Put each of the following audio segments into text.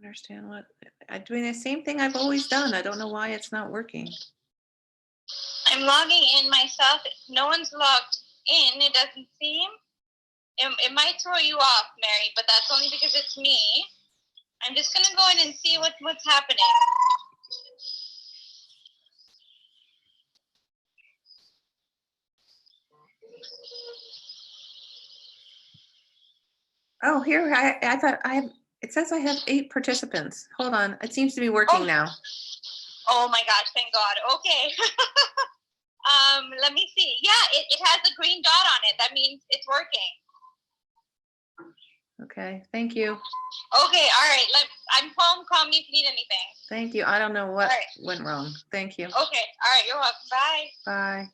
understand what I'm doing the same thing I've always done. I don't know why it's not working. I'm logging in myself. No one's logged in. It doesn't seem. It might throw you off, Mary, but that's only because it's me. I'm just gonna go in and see what's happening. Oh, here, I thought I have, it says I have 8 participants. Hold on, it seems to be working now. Oh my gosh, thank God. Okay. Let me see. Yeah, it has a green dot on it. That means it's working. Okay, thank you. Okay, all right. I'm home. Call me if you need anything. Thank you. I don't know what went wrong. Thank you. Okay, all right. You're welcome. Bye. Bye.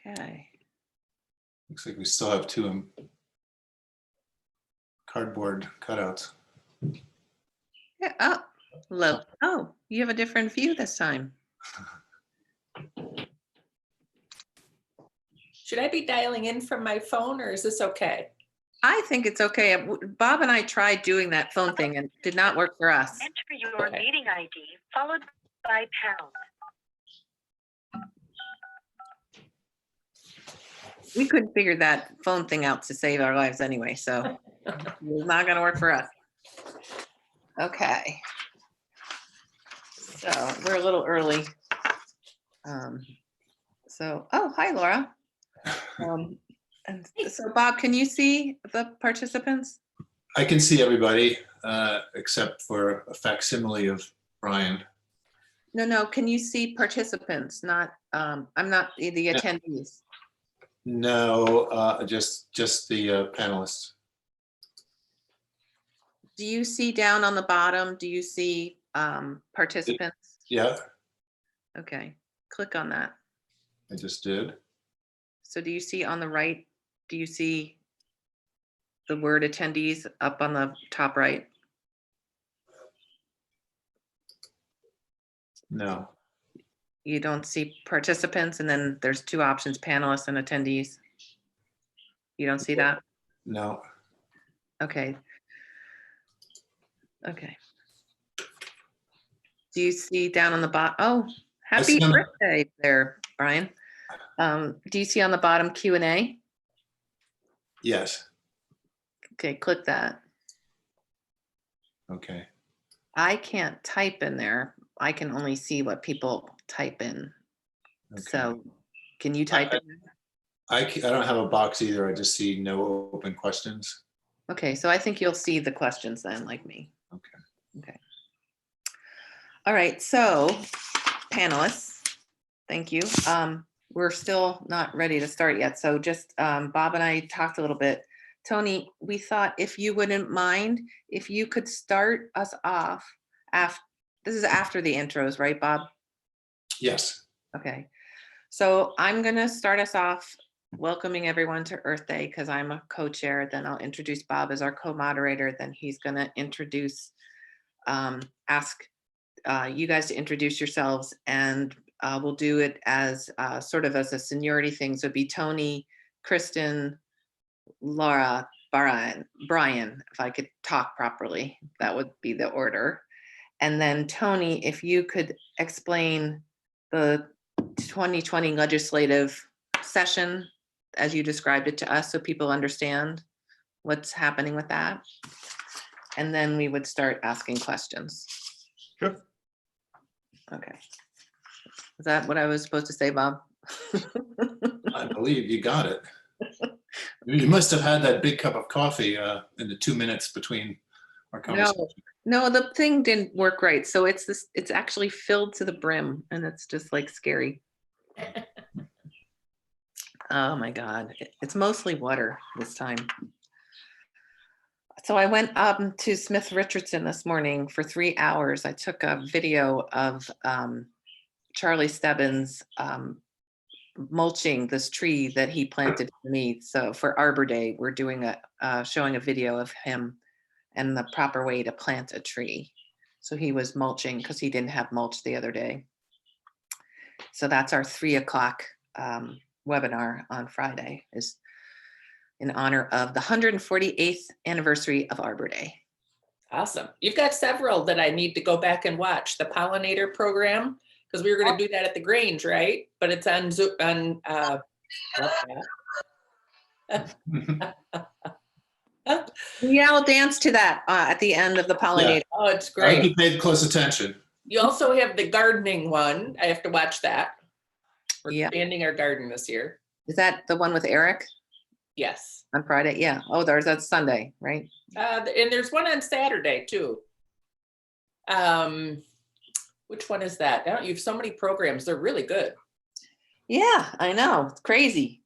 Okay. Looks like we still have 2 cardboard cutouts. Yeah. Oh, hello. Oh, you have a different view this time. Should I be dialing in from my phone or is this okay? I think it's okay. Bob and I tried doing that phone thing and it did not work for us. Enter your meeting ID followed by pound. We couldn't figure that phone thing out to save our lives anyway, so it's not going to work for us. Okay. So we're a little early. Oh, hi, Laura. And so Bob, can you see the participants? I can see everybody except for a facsimile of Brian. No. Can you see participants? Not, I'm not the attendees. No, just the panelists. Do you see down on the bottom? Do you see participants? Yeah. Okay, click on that. I just did. So do you see on the right, do you see the word attendees up on the top right? No. You don't see participants, and then there's 2 options, panelists and attendees. You don't see that? No. Okay. Okay. Do you see down on the bottom? Oh, happy birthday there, Brian. Do you see on the bottom Q&A? Yes. Okay, click that. Okay. I can't type in there. I can only see what people type in. Okay. So can you type in? I don't have a box either. I just see no open questions. Okay, so I think you'll see the questions then, like me. Okay. Okay. All right, so panelists, thank you. We're still not ready to start yet. So just Bob and I talked a little bit. Tony, we thought if you wouldn't mind, if you could start us off after, this is after the intros, right, Bob? Yes. Okay. So I'm going to start us off welcoming everyone to Earth Day because I'm a co-chair. Then I'll introduce Bob as our co-moderator. Then he's going to introduce, ask you guys to introduce yourselves, and we'll do it as sort of as a seniority thing. So it'd be Tony, Kristen, Laura, Brian, if I could talk properly, that would be the order. And then Tony, if you could explain the 2020 legislative session as you described it to us so people understand what's happening with that. And then we would start asking questions. Sure. Okay. Is that what I was supposed to say, Bob? I believe you got it. You must have had that big cup of coffee in the 2 minutes between our conversation. No, the thing didn't work right. So it's actually filled to the brim, and it's just like scary. Oh my God. It's mostly water this time. So I went to Smith Richardson this morning for 3 hours. I took a video of Charlie Stebbins mulching this tree that he planted for me. So for Arbor Day, we're doing showing a video of him and the proper way to plant a tree. So he was mulching because he didn't have mulch the other day. So that's our 3 o'clock webinar on Friday, is in honor of the 148th anniversary of Arbor Day. Awesome. You've got several that I need to go back and watch. The pollinator program, because we were going to do that at the Grange, right? But it's on Zoom. Yeah, I'll dance to that at the end of the pollinator. Oh, it's I hope great. you paid close attention. You also have the gardening one. I have to watch that. We're Yeah. expanding our garden this year. Is that the one with Eric Yes. on Friday? Yeah. Oh, that's Sunday, right? And there's one on Saturday too. Which one is that? You have so many programs. They're really good. Yeah, I know. It's crazy.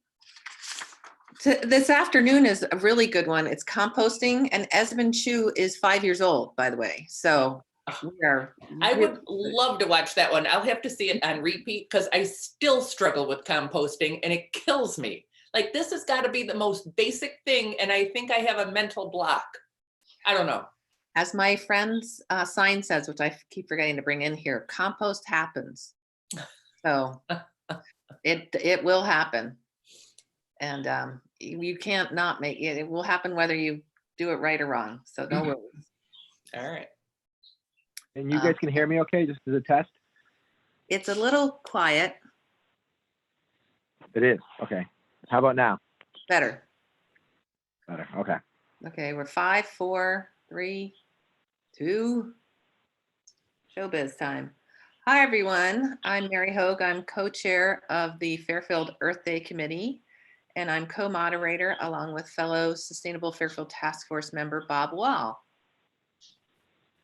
This afternoon is a really good one. It's composting, and Esmond Chu is 5 years old, by the way. So we are. I would love to watch that one. I'll have to see it on repeat because I still struggle with composting and it kills me. Like, this has got to be the most basic thing, and I think I have a mental block. I don't know. As my friend's sign says, which I keep forgetting to bring in here, compost happens. So it will happen. And you can't not make it. It will happen whether you do it right or wrong. So no worries. All right. And you guys can hear me okay, just as a test? It's a little quiet. It is, okay. How about now? Better. Better, okay. Okay, we're 5, 4, 3, 2. Showbiz time. Hi, everyone. I'm Mary Hogue. I'm co-chair of the Fairfield Earth Day Committee, and I'm co-moderator along with fellow Sustainable Fairfield Task Force member Bob Wall.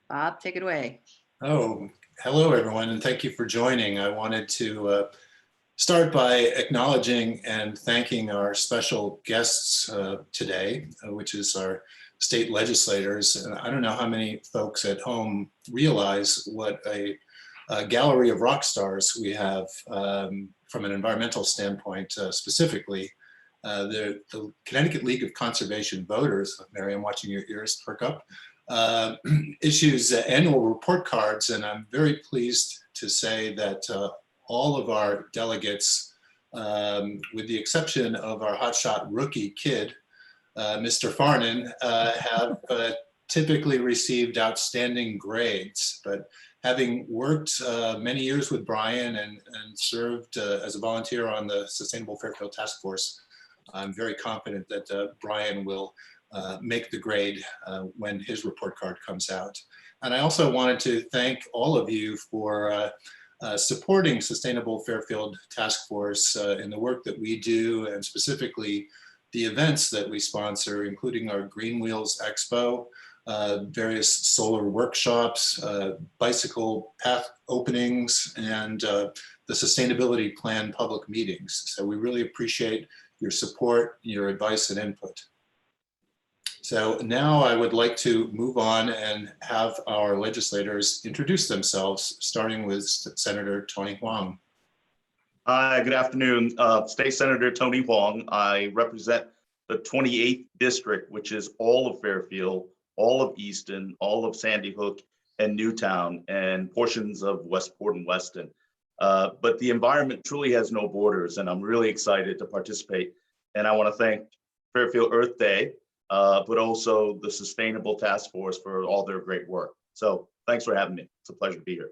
Bob, take it away. Oh, hello, everyone, and thank you for joining. I wanted to start by acknowledging and thanking our special guests today, which is our state legislators. And I don't know how many folks at home realize what a gallery of rock stars we have from an environmental standpoint specifically. The Connecticut League of Conservation Voters, Mary, I'm watching your ears perk up, issues annual report cards, and I'm very pleased to say that all of our delegates, with the exception of our hotshot rookie kid, Mr. Farnan, have typically received outstanding grades. But having worked many years with Brian and served as a volunteer on the Sustainable Fairfield Task Force, I'm very confident that Brian will make the grade when his report card comes out. And I also wanted to thank all of you for supporting Sustainable Fairfield Task Force in the work that we do, and specifically the events that we sponsor, including our Green Wheels Expo, various solar workshops, bicycle path openings, and the Sustainability Plan public meetings. So we really appreciate your support, your advice and input. So now I would like to move on and have our legislators introduce themselves, starting with Senator Tony Huang. Hi, good afternoon. State Senator Tony Huang. I represent the 28th district, which is all of Fairfield, all of Easton, all of Sandy Hook and Newtown, and portions of Westport and Weston. But the environment truly has no borders, and I'm really excited to participate. And I want to thank Fairfield Earth Day, but also the Sustainable Task Force for all their great work. So thanks for having me. It's a pleasure to be here.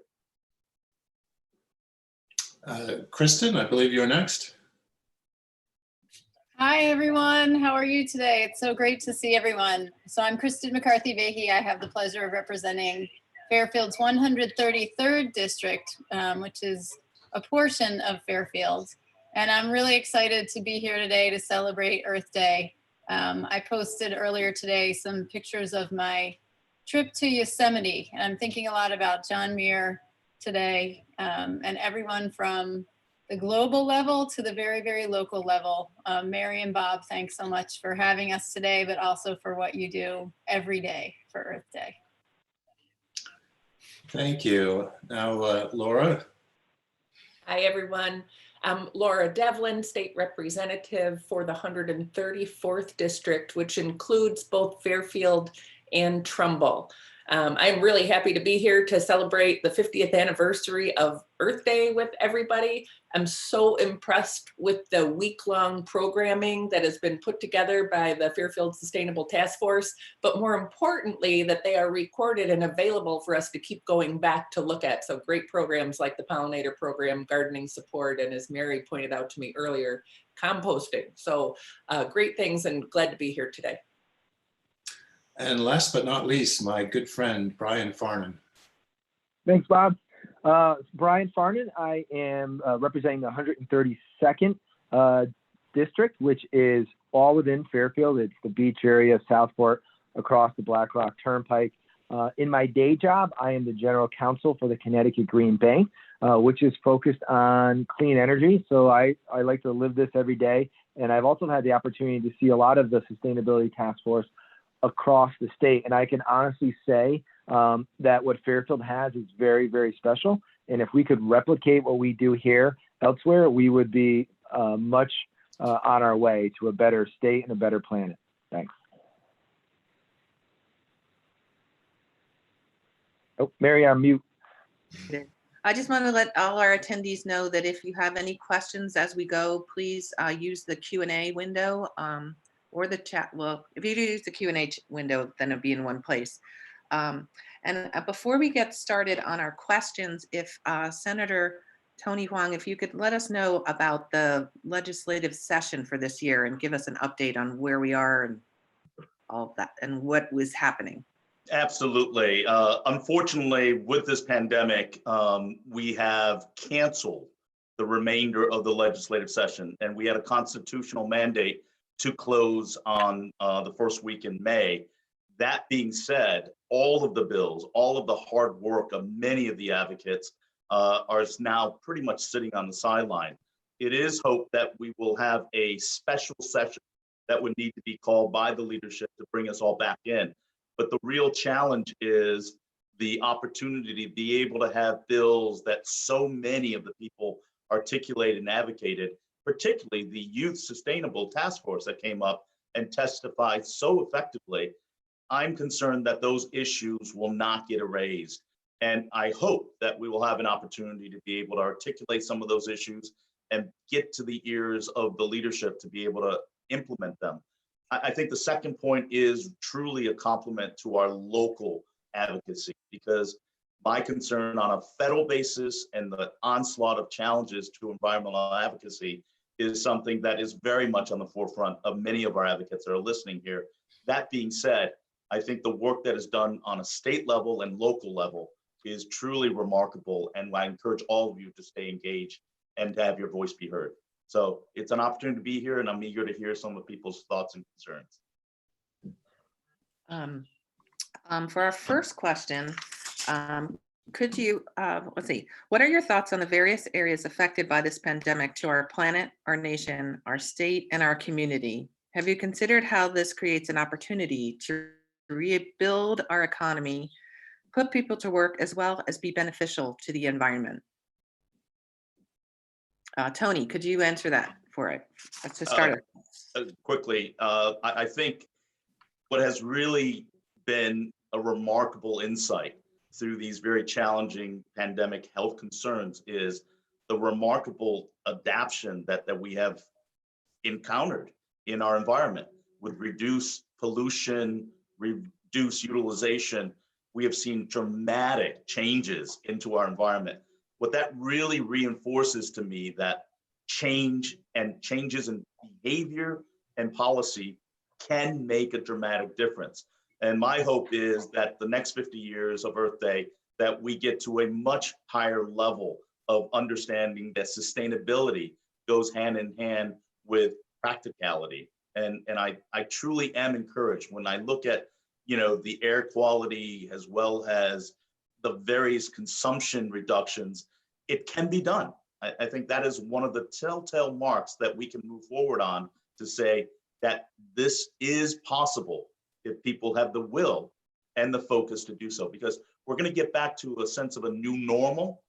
Kristen, I believe you're next. Hi, everyone. How are you today? It's so great to see everyone. So I'm Kristen McCarthy-Vahey. I have the pleasure of representing Fairfield's 133rd district, which is a portion of Fairfield. And I'm really excited to be here today to celebrate Earth Day. I posted earlier today some pictures of my trip to Yosemite, and I'm thinking a lot about John Muir today, and everyone from the global level to the very, very local level. Mary and Bob, thanks so much for having us today, but also for what you do every day for Earth Day. Thank you. Now, Laura. Hi, everyone. I'm Laura Devlin, State Representative for the 134th District, which includes both Fairfield and Trumbull. I'm really happy to be here to celebrate the 50th anniversary of Earth Day with everybody. I'm so impressed with the week-long programming that has been put together by the Fairfield Sustainable Task Force, but more importantly, that they are recorded and available for us to keep going back to look at. So great programs like the pollinator program, gardening support, and as Mary pointed out to me earlier, composting. So great things, and glad to be here today. And last but not least, my good friend, Brian Farnan. Thanks, Bob. Brian Farnan, I am representing the 132nd district, which is all within Fairfield. It's the beach area of Southport across the Black Rock Turnpike. In my day job, I am the general counsel for the Connecticut Green Bank, which is focused on clean energy. So I like to live this every day. And I've also had the opportunity to see a lot of the sustainability task force across the state. And I can honestly say that what Fairfield has is very, very special. And if we could replicate what we do here elsewhere, we would be much on our way to a better state and a better planet. Thanks. Oh, Mary, I'm mute. I just want to let all our attendees know that if you have any questions as we go, please use the Q&A window or the chat. Well, if you use the Q&A window, then it'll be in one place. And before we get started on our questions, if Senator Tony Hwang, if you could let us know about the legislative session for this year and give us an update on where we are and all of that and what was happening. Absolutely. Unfortunately, with this pandemic, we have canceled the remainder of the legislative session, and we had a constitutional mandate to close on the first week in May. That being said, all of the bills, all of the hard work of many of the advocates are now pretty much sitting on the sideline. It is hoped that we will have a special session that would need to be called by the leadership to bring us all back in. But the real challenge is the opportunity to be able to have bills that so many of the people articulated and advocated, particularly the Youth Sustainable Task Force that came up and testified so effectively. I'm concerned that those issues will not get erased. And I hope that we will have an opportunity to be able to articulate some of those issues and get to the ears of the leadership to be able to implement them. I think the second point is truly a compliment to our local advocacy, because my concern on a federal basis and the onslaught of challenges to environmental advocacy is something that is very much on the forefront of many of our advocates that are listening here. That being said, I think the work that is done on a state level and local level is truly remarkable, and I encourage all of you to stay engaged and to have your voice be heard. So it's an opportunity to be here, and I'm eager to hear some of people's thoughts and concerns. For our first question, could you, let's see, what are your thoughts on the various areas affected by this pandemic to our planet, our nation, our state, and our community? Have you considered how this creates an opportunity to rebuild our economy, put people to work, as well as be beneficial to the environment? Tony, could you answer that for it? To start quickly, I think what has really been a remarkable insight through these very challenging pandemic health concerns is the remarkable adaptation that we have encountered in our environment with reduced pollution, reduced utilization. We have seen dramatic changes into our environment. What that really reinforces to me that change and changes in behavior and policy can make a dramatic difference. And my hope is that the next 50 years of Earth Day, that we get to a much higher level of understanding that sustainability goes hand in hand with practicality. And I truly am encouraged when I look at, the air quality as well as the various consumption reductions. It can be done. I think that is one of the telltale marks that we can move forward on to say that this is possible if people have the will and the focus to do so, because we're going to get back to a sense of a new normal,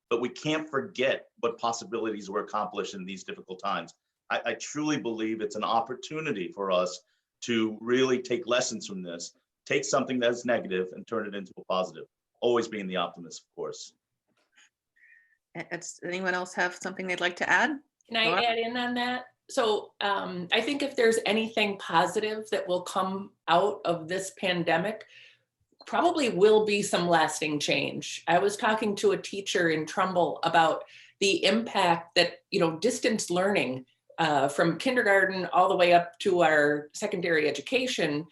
but we can't forget what possibilities were accomplished in these difficult times. I truly believe it's an opportunity for us to really take lessons from this, take something that's negative and turn it into a positive, always being the optimist, of course. Anyone else have something they'd like to add? Can I add in on that? So I think if there's anything positive that will come out of this pandemic, probably will be some lasting change. I was talking to a teacher in Trumbull about the impact that, distance learning from kindergarten all the way up to our secondary education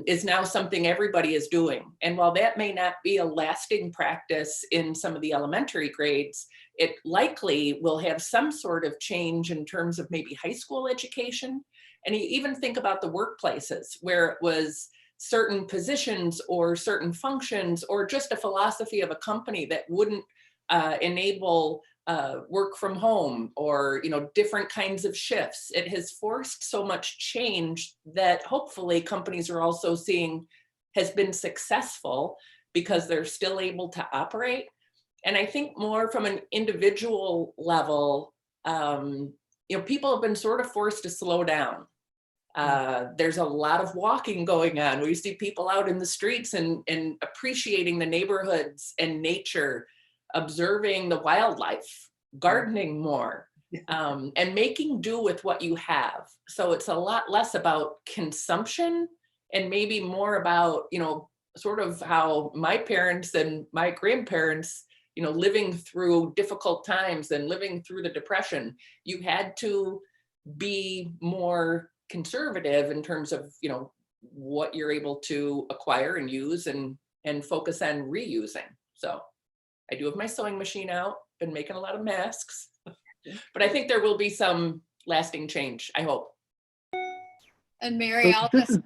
is now something everybody is doing. And while that may not be a lasting practice in some of the elementary grades, it likely will have some sort of change in terms of maybe high school education. And you even think about the workplaces where it was certain positions or certain functions or just a philosophy of a company that wouldn't enable work from home or different kinds of shifts. It has forced so much change that hopefully companies are also seeing has been successful because they're still able to operate. And I think more from an individual level, people have been sort of forced to slow down. There's a lot of walking going on. We see people out in the streets and appreciating the neighborhoods and nature, observing the wildlife, gardening more, and making do with what you have. So it's a lot less about consumption and maybe more about, sort of how my parents and my grandparents, living through difficult times and living through the Depression, you had to be more conservative in terms of, what you're able to acquire and use and focus on reusing. So I do have my sewing machine out, been making a lot of masks, but I think there will be some lasting change, I hope. And Mary, I'll just,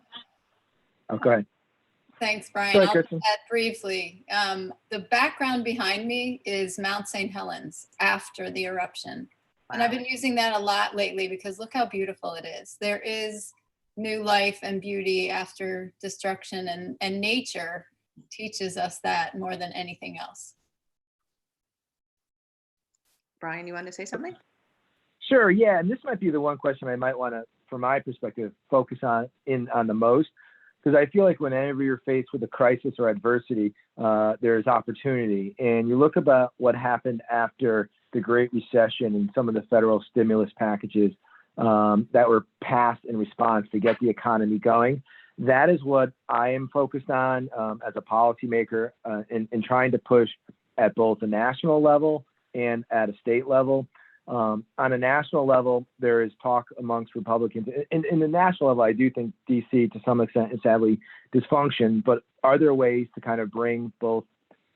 Go ahead. thanks, Brian. Go ahead, I'll just Kristen. add briefly. The background behind me is Mount St. Helens after the eruption. And I've been using that a lot lately because look how beautiful it is. There is new life and beauty after destruction, and nature teaches us that more than anything else. Brian, you want to say something? Sure, yeah, and this might be the one question I might want to, from my perspective, focus on the most, because I feel like whenever you're faced with a crisis or adversity, there's opportunity. And you look about what happened after the Great Recession and some of the federal stimulus packages that were passed in response to get the economy going. That is what I am focused on as a policymaker in trying to push at both the national level and at a state level. On a national level, there is talk amongst Republicans. In the national level, I do think DC to some extent is sadly dysfunction, but are there ways to kind of bring both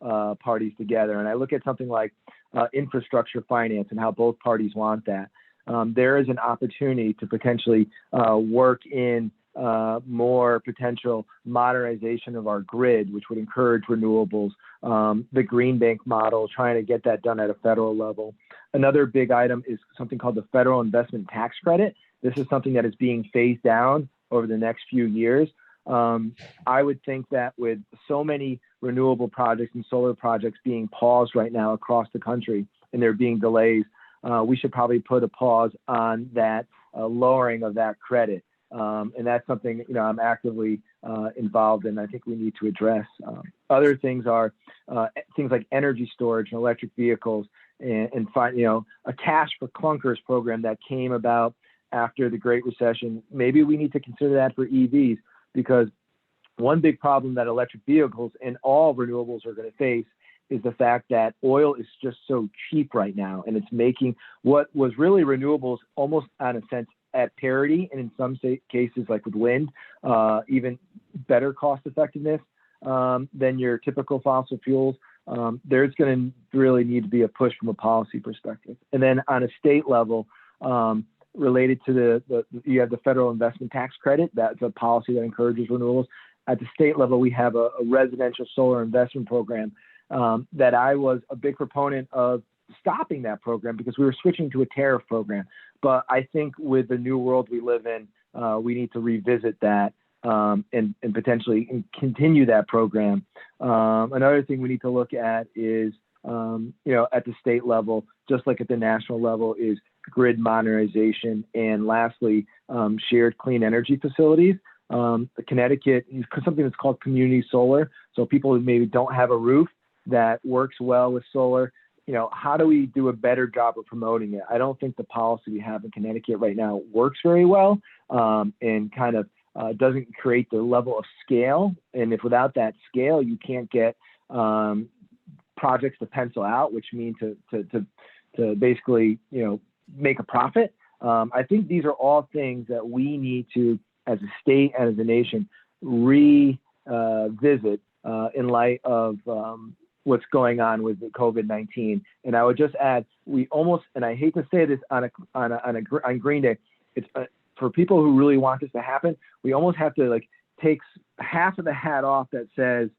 parties together? And I look at something like infrastructure finance and how both parties want that. There is an opportunity to potentially work in more potential modernization of our grid, which would encourage renewables, the green bank model, trying to get that done at a federal level. Another big item is something called the federal investment tax credit. This is something that is being phased down over the next few years. I would think that with so many renewable projects and solar projects being paused right now across the country and there being delays, we should probably put a pause on that lowering of that credit. And that's something, I'm actively involved in. I think we need to address. Other things are things like energy storage and electric vehicles and find, a cash for clunkers program that came about after the Great Recession. Maybe we need to consider that for EVs, because one big problem that electric vehicles and all renewables are going to face is the fact that oil is just so cheap right now. And it's making what was really renewables almost on a sense at parity, and in some cases, like with wind, even better cost effectiveness than your typical fossil fuels. There's going to really need to be a push from a policy perspective. And then on a state level, related to you have the federal investment tax credit. That's a policy that encourages renewables. At the state level, we have a residential solar investment program that I was a big proponent of stopping that program because we were switching to a tariff program. But I think with the new world we live in, we need to revisit that and potentially continue that program. Another thing we need to look at is, at the state level, just like at the national level, is grid modernization. And lastly, shared clean energy facilities. Connecticut is something that's called community solar. So people who maybe don't have a roof that works well with solar, how do we do a better job of promoting it? I don't think the policy we have in Connecticut right now works very well and kind of doesn't create the level of scale. And if without that scale, you can't get projects to pencil out, which mean to basically, make a profit. I think these are all things that we need to, as a state and as a nation, revisit in light of what's going on with COVID-19. And I would just add, we almost, and I hate to say this on Green Day, it's for people who really want this to happen, we almost have to take half of the hat off that says,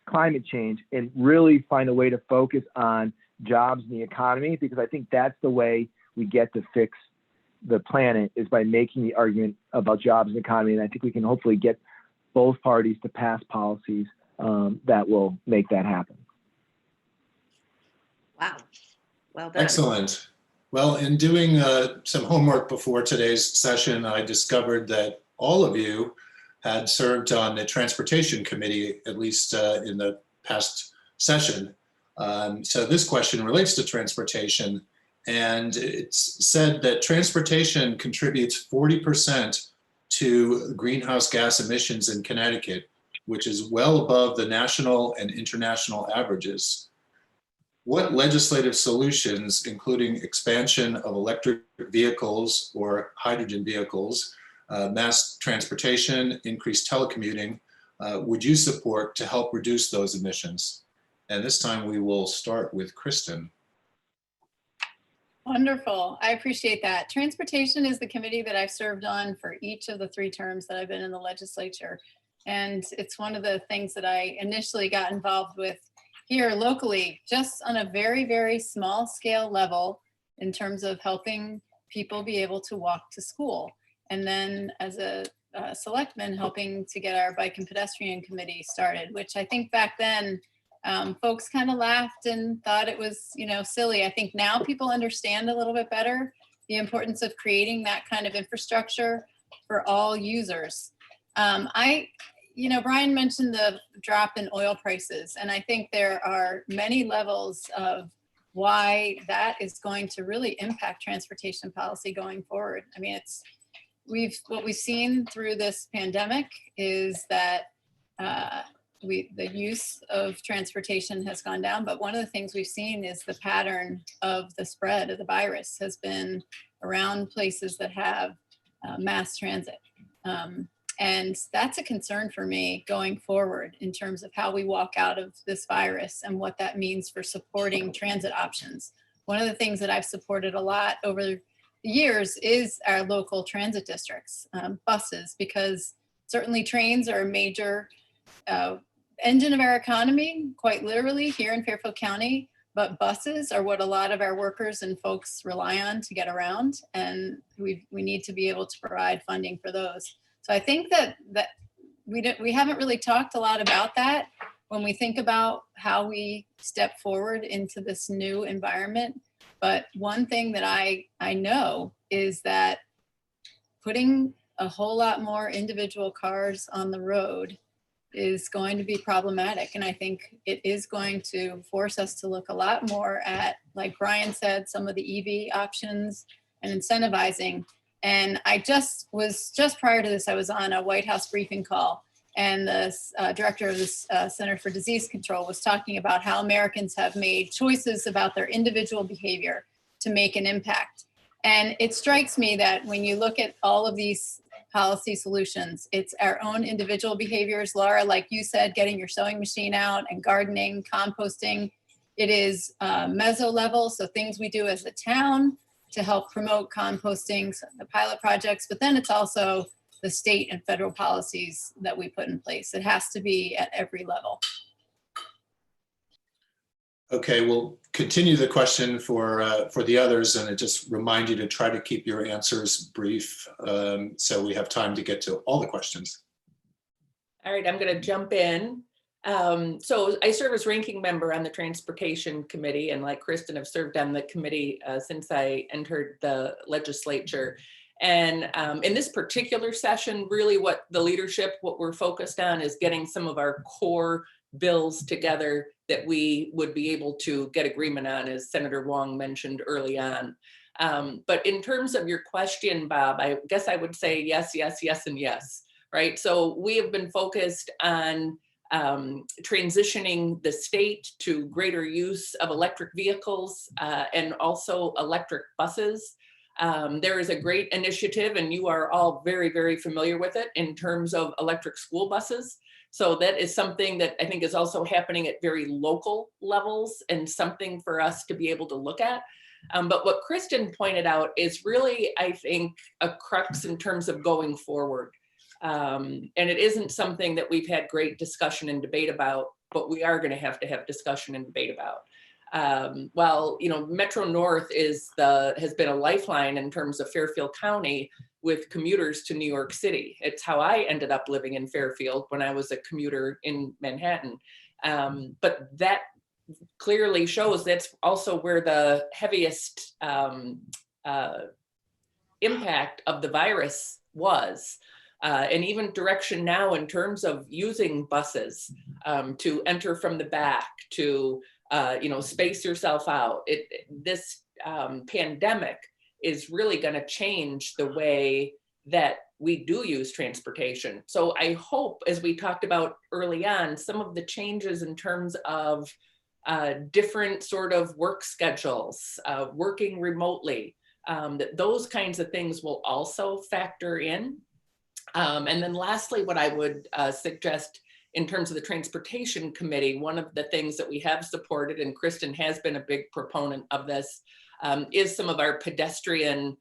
climate change and really find a way to focus on jobs in the economy, because I think that's the way we get to fix the planet, is by making the argument about jobs and economy. And I think we can hopefully get both parties to pass policies that will make that happen. Wow. Well done. Excellent. Well, in doing some homework before today's session, I discovered that all of you had served on the Transportation Committee, at least in the past session. So this question relates to transportation. And it's said that transportation contributes 40% to greenhouse gas emissions in Connecticut, which is well above the national and international averages. What legislative solutions, including expansion of electric vehicles or hydrogen vehicles, mass transportation, increased telecommuting, would you support to help reduce those emissions? And this time we will start with Kristen. Wonderful. I appreciate that. Transportation is the committee that I've served on for each of the 3 terms that I've been in the legislature. And it's one of the things that I initially got involved with here locally, just on a very, very small scale level in terms of helping people be able to walk to school. And then as a selectman, helping to get our bike and pedestrian committee started, which I think back then, folks kind of laughed and thought it was, silly. I think now people understand a little bit better the importance of creating that kind of infrastructure for all users. Brian mentioned the drop in oil prices, and I think there are many levels of why that is going to really impact transportation policy going forward. I mean, what we've seen through this pandemic is that the use of transportation has gone down, but one of the things we've seen is the pattern of the spread of the virus has been around places that have mass transit. And that's a concern for me going forward in terms of how we walk out of this virus and what that means for supporting transit options. One of the things that I've supported a lot over the years is our local transit districts, buses, because certainly trains are a major engine of our economy, quite literally here in Fairfield County, but buses are what a lot of our workers and folks rely on to get around, and we need to be able to provide funding for those. So I think that we haven't really talked a lot about that when we think about how we step forward into this new environment. But one thing that I know is that putting a whole lot more individual cars on the road is going to be problematic. And I think it is going to force us to look a lot more at, like Brian said, some of the EV options and incentivizing. And I just prior to this, I was on a White House briefing call, and the director of the Center for Disease Control was talking about how Americans have made choices about their individual behavior to make an impact. And it strikes me that when you look at all of these policy solutions, it's our own individual behaviors. Laura, like you said, getting your sewing machine out and gardening, composting. It is meso level, so things we do as a town to help promote composting, the pilot projects, but then it's also the state and federal policies that we put in place. It has to be at every level. Okay, we'll continue the question for the others, and I just remind you to try to keep your answers brief, so we have time to get to all the questions. All right, I'm going to jump in. So I serve as ranking member on the Transportation Committee, and like Kristen, have served on the committee since I entered the legislature. And in this particular session, really what we're focused on is getting some of our core bills together that we would be able to get agreement on, as Senator Wong mentioned early on. But in terms of your question, Bob, I guess I would say yes, yes, yes, and yes, right? So we have been focused on transitioning the state to greater use of electric vehicles and also electric buses. There is a great initiative, and you are all very, very familiar with it, in terms of electric school buses. So that is something that I think is also happening at very local levels, and something for us to be able to look at. But what Kristen pointed out is really, I think, a crux in terms of going forward. And it isn't something that we've had great discussion and debate about, but we are going to have discussion and debate about. Well, you know, Metro North has been a lifeline in terms of Fairfield County with commuters to New York City. It's how I ended up living in Fairfield when I was a commuter in Manhattan. But that clearly shows that's also where the heaviest impact of the virus was. And even direction now in terms of using buses to enter from the back, to space yourself out. This pandemic is really going to change the way that we do use transportation. So I hope, as we talked about early on, some of the changes in terms of different sort of work schedules, working remotely, that those kinds of things will also factor in. And then lastly, what I would suggest in terms of the Transportation Committee, one of the things that we have supported, and Kristen has been a big proponent of this, is some of our pedestrian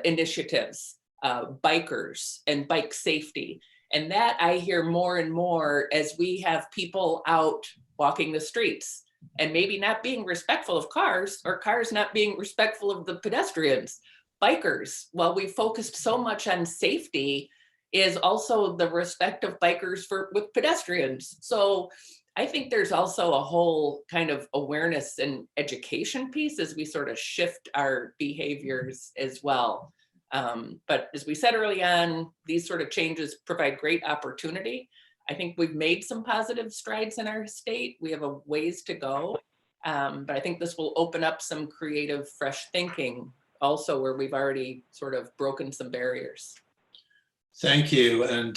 initiatives, bikers and bike safety. And that I hear more and more as we have people out walking the streets and maybe not being respectful of cars, or cars not being respectful of the pedestrians. Bikers, while we focused so much on safety, is also the respect of bikers with pedestrians. So I think there's also a whole kind of awareness and education piece as we sort of shift our behaviors as well. But as we said early on, these sort of changes provide great opportunity. I think we've made some positive strides in our state. We have a ways to go, but I think this will open up some creative, fresh thinking also, where we've already sort of broken some barriers. Thank you. And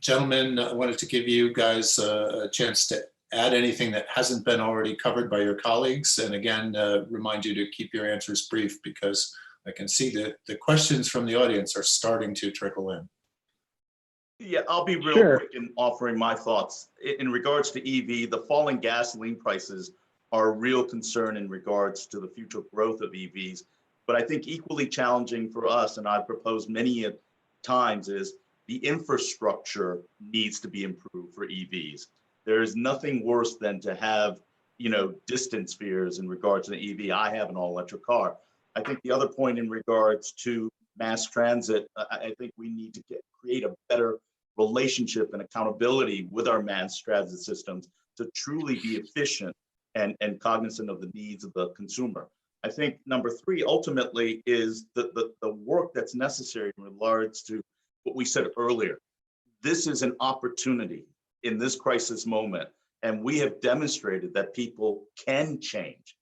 gentlemen, I wanted to give you guys a chance to add anything that hasn't been already covered by your colleagues. And again, remind you to keep your answers brief, because I can see that the questions from the audience are starting to trickle in. Yeah, I'll be real Sure. quick in offering my thoughts. In regards to EV, the falling gasoline prices are a real concern in regards to the future growth of EVs. But I think equally challenging for us, and I've proposed many times, is the infrastructure needs to be improved for EVs. There is nothing worse than to have, distance fears in regards to the EV. I have an all-electric car. I think the other point in regards to mass transit, I think we need to create a better relationship and accountability with our mass transit systems to truly be efficient and cognizant of the needs of the consumer. I think number three, ultimately, is the work that's necessary in regards to what we said earlier. This is an opportunity in this crisis moment, and we have demonstrated that people can change,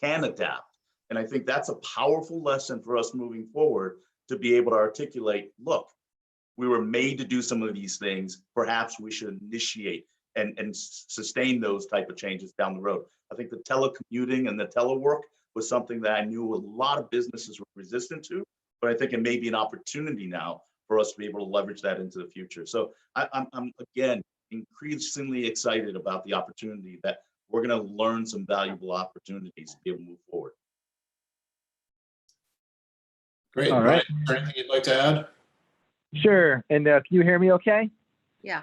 can adapt. And I think that's a powerful lesson for us moving forward, to be able to articulate, look, we were made to do some of these things. Perhaps we should initiate and sustain those type of changes down the road. I think the telecommuting and the telework was something that I knew a lot of businesses were resistant to, but I think it may be an opportunity now for us to be able to leverage that into the future. So I'm again, increasingly excited about the opportunity that we're going to learn some valuable opportunities to be able to move forward. Great. All right. Brian, is there anything you'd like to add? Sure. And can you hear me okay? Yeah.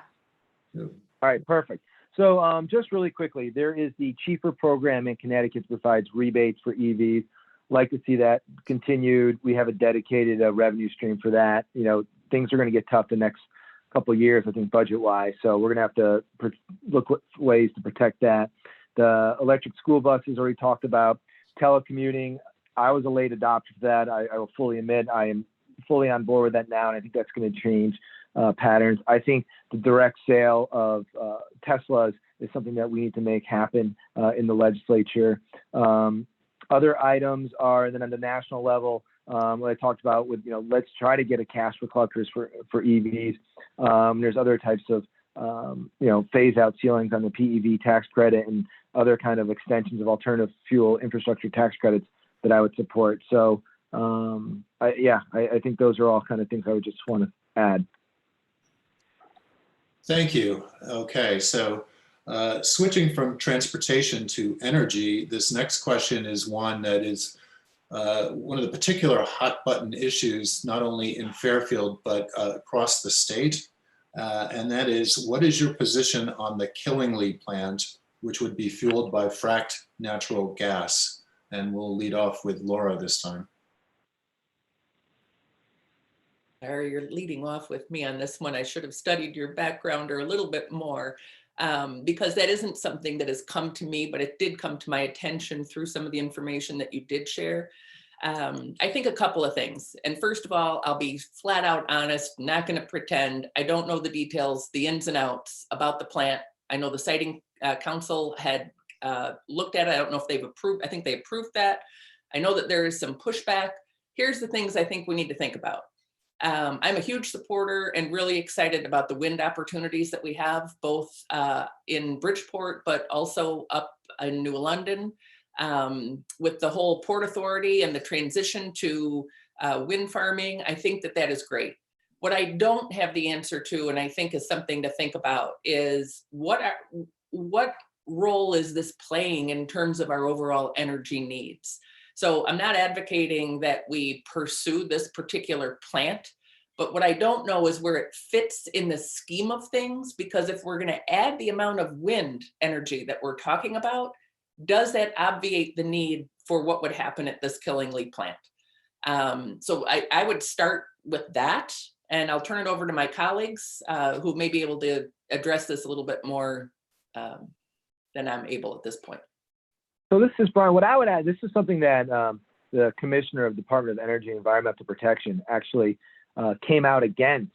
All right, perfect. So just really quickly, there is the cheaper program in Connecticut that provides rebates for EVs. Like to see that continued. We have a dedicated revenue stream for that. You know, things are going to get tough the next couple of years, I think, budget-wise. So we're going to have to look at ways to protect that. The electric school buses already talked about. Telecommuting, I was a late adopter for that. I will fully admit I am fully on board with that now, and I think that's going to change patterns. I think the direct sale of Teslas is something that we need to make happen in the legislature. Other items are, and then on the national level, what I talked about with, you know, let's try to get a cash for collectors for EVs. There's other types of, you know, phase out ceilings on the PEV tax credit and other kind of extensions of alternative fuel infrastructure tax credits that I would support. So I think those are all kind of things I would just want to add. Thank you. Okay, so switching from transportation to energy, this next question is one that is one of the particular hot button issues, not only in Fairfield, but across the state. And that is, what is your position on the Killingly plant, which would be fueled by fracked natural gas? And we'll lead off with Laura this time. Larry, you're leading off with me on this one. I should have studied your background or a little bit more, because that isn't something that has come to me, but it did come to my attention through some of the information that you did share. I think a couple of things. And first of all, I'll be flat out honest, not going to pretend. I don't know the details, the ins and outs about the plant. I know the siting council had looked at it. I don't know if they've approved. I think they approved that. I know that there is some pushback. Here's the things I think we need to think about. I'm a huge supporter and really excited about the wind opportunities that we have, both in Bridgeport, but also up in New London, with the whole Port Authority and the transition to wind farming. I think that that is great. What I don't have the answer to, and I think is something to think about, is what role is this playing in terms of our overall energy needs? So I'm not advocating that we pursue this particular plant, but what I don't know is where it fits in the scheme of things, because if we're going to add the amount of wind energy that we're talking about, does that obviate the need for what would happen at this Killingly plant? So I would start with that, and I'll turn it over to my colleagues who may be able to address this a little bit more than I'm able at this point. So this is, Brian, what I would add, this is something that the Commissioner of Department of Energy and Environmental Protection actually came out against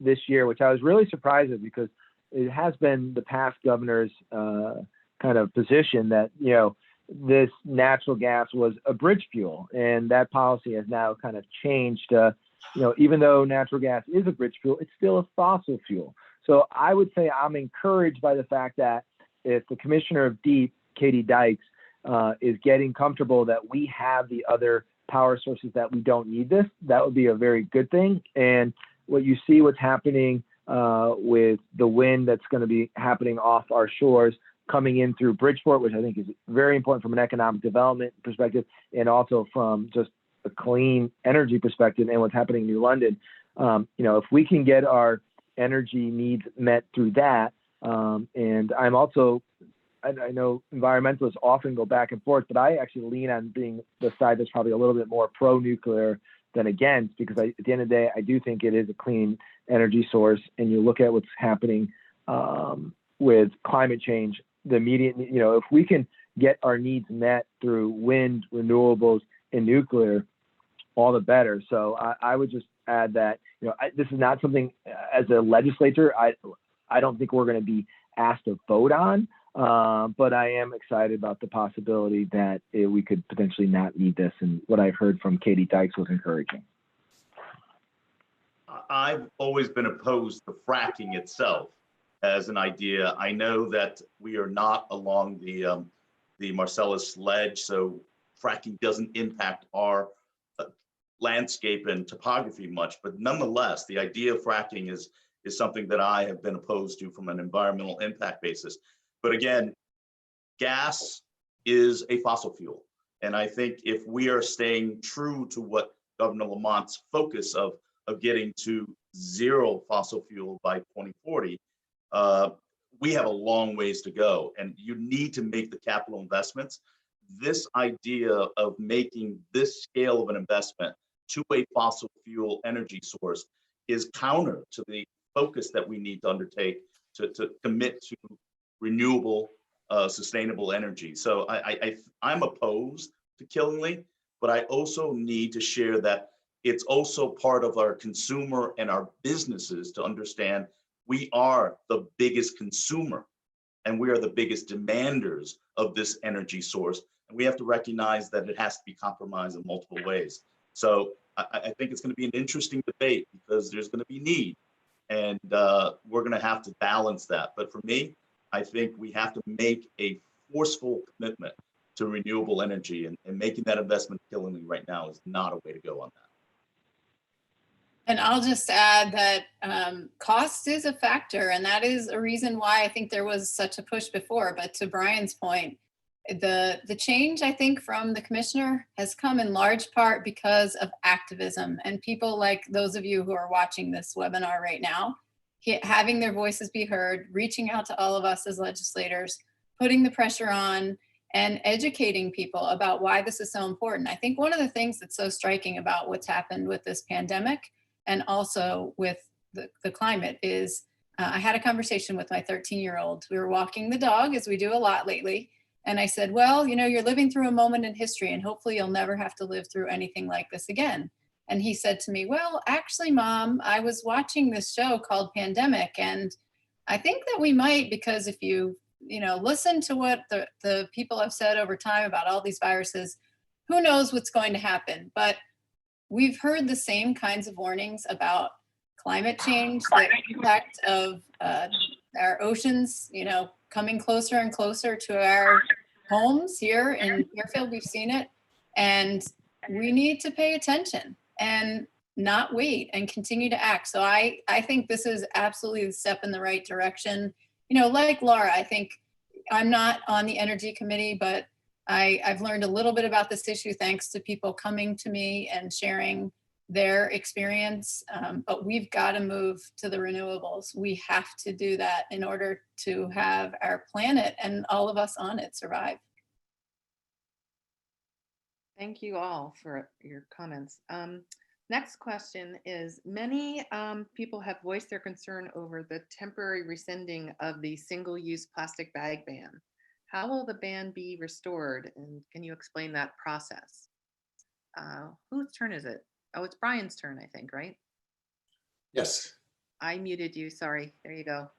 this year, which I was really surprised at, because it has been the past governor's kind of position that, you know, this natural gas was a bridge fuel, and that policy has now kind of changed. You know, even though natural gas is a bridge fuel, it's still a fossil fuel. So I would say I'm encouraged by the fact that if the Commissioner of DEEP, Katie Dykes, is getting comfortable that we have the other power sources, that we don't need this, that would be a very good thing. And what you see what's happening with the wind that's going to be happening off our shores coming in through Bridgeport, which I think is very important from an economic development perspective, and also from just a clean energy perspective, and what's happening in New London. You know, if we can get our energy needs met through that, and I'm also, I know environmentalists often go back and forth, but I actually lean on being the side that's probably a little bit more pro-nuclear than against, because at the end of the day, I do think it is a clean energy source. And you look at what's happening with climate change, the immediate, you know, if we can get our needs met through wind, renewables, and nuclear, all the better. So I would just add that, you know, this is not something as a legislator, I don't think we're going to be asked to vote on. But I am excited about the possibility that we could potentially not need this. And what I've heard from Katie Dykes was encouraging. I've always been opposed to fracking itself as an idea. I know that we are not along the Marcellus ledge, so fracking doesn't impact our landscape and topography much. But nonetheless, the idea of fracking is something that I have been opposed to from an environmental impact basis. But again, gas is a fossil fuel. And I think if we are staying true to what Governor Lamont's focus of getting to zero fossil fuel by 2040, we have a long ways to go, and you need to make the capital investments. This idea of making this scale of an investment to a fossil fuel energy source is counter to the focus that we need to undertake to commit to renewable, sustainable energy. So I'm opposed to Killingly, but I also need to share that it's also part of our consumer and our businesses to understand we are the biggest consumer and we are the biggest demanders of this energy source. And we have to recognize that it has to be compromised in multiple ways. So I think it's going to be an interesting debate because there's going to be need, and we're going to have to balance that. But for me, I think we have to make a forceful commitment to renewable energy, and making that investment Killingly right now is not a way to go on that. And I'll just add that cost is a factor, and that is a reason why I think there was such a push before. But to Brian's point, the change, I think, from the commissioner has come in large part because of activism and people like those of you who are watching this webinar right now, having their voices be heard, reaching out to all of us as legislators, putting the pressure on, and educating people about why this is so important. I think one of the things that's so striking about what's happened with this pandemic and also with the climate is I had a conversation with my 13-year-old. We were walking the dog, as we do a lot lately. And I said, well, you know, you're living through a moment in history and hopefully you'll never have to live through anything like this again. And he said to me, well, actually, Mom, I was watching this show called Pandemic, and I think that we might, because if you listen to what the people have said over time about all these viruses, who knows what's going to happen. But we've heard the same kinds of warnings about climate change, the impact of our oceans, coming closer and closer to our homes here in Fairfield. We've seen it, and we need to pay attention and not wait and continue to act. So I think this is absolutely a step in the right direction. Like Laura, I think I'm not on the energy committee, but I've learned a little bit about this issue thanks to people coming to me and sharing their experience, but we've got to move to the renewables. We have to do that in order to have our planet and all of us on it survive. Thank you all for your comments. Next question is, many people have voiced their concern over the temporary rescinding of the single-use plastic bag ban. How will the ban be restored? And can you explain that process? Whose turn is it? Oh, it's Brian's turn, I think, right? Yes. I muted you. Sorry. There you go.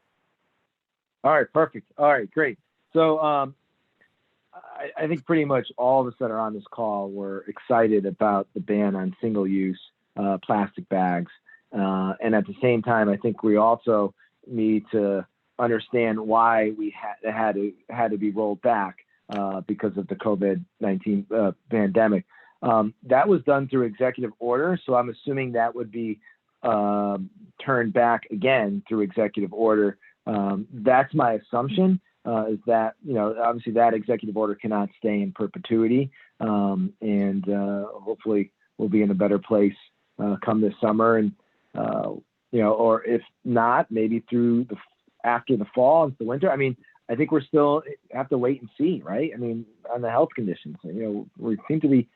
All right, perfect. All right, great. So I think pretty much all of us that are on this call were excited about the ban on single-use plastic bags. And at the same time, I think we also need to understand why we had to be rolled back because of the COVID-19 pandemic. That was done through executive order, so I'm assuming that would be turned back again through executive order. That's my assumption, is that, obviously that executive order cannot stay in perpetuity, and hopefully we'll be in a better place come this summer, and or if not, maybe after the fall into the winter. I mean, I think we're still have to wait and see, right? I mean, on the health conditions, we seem to be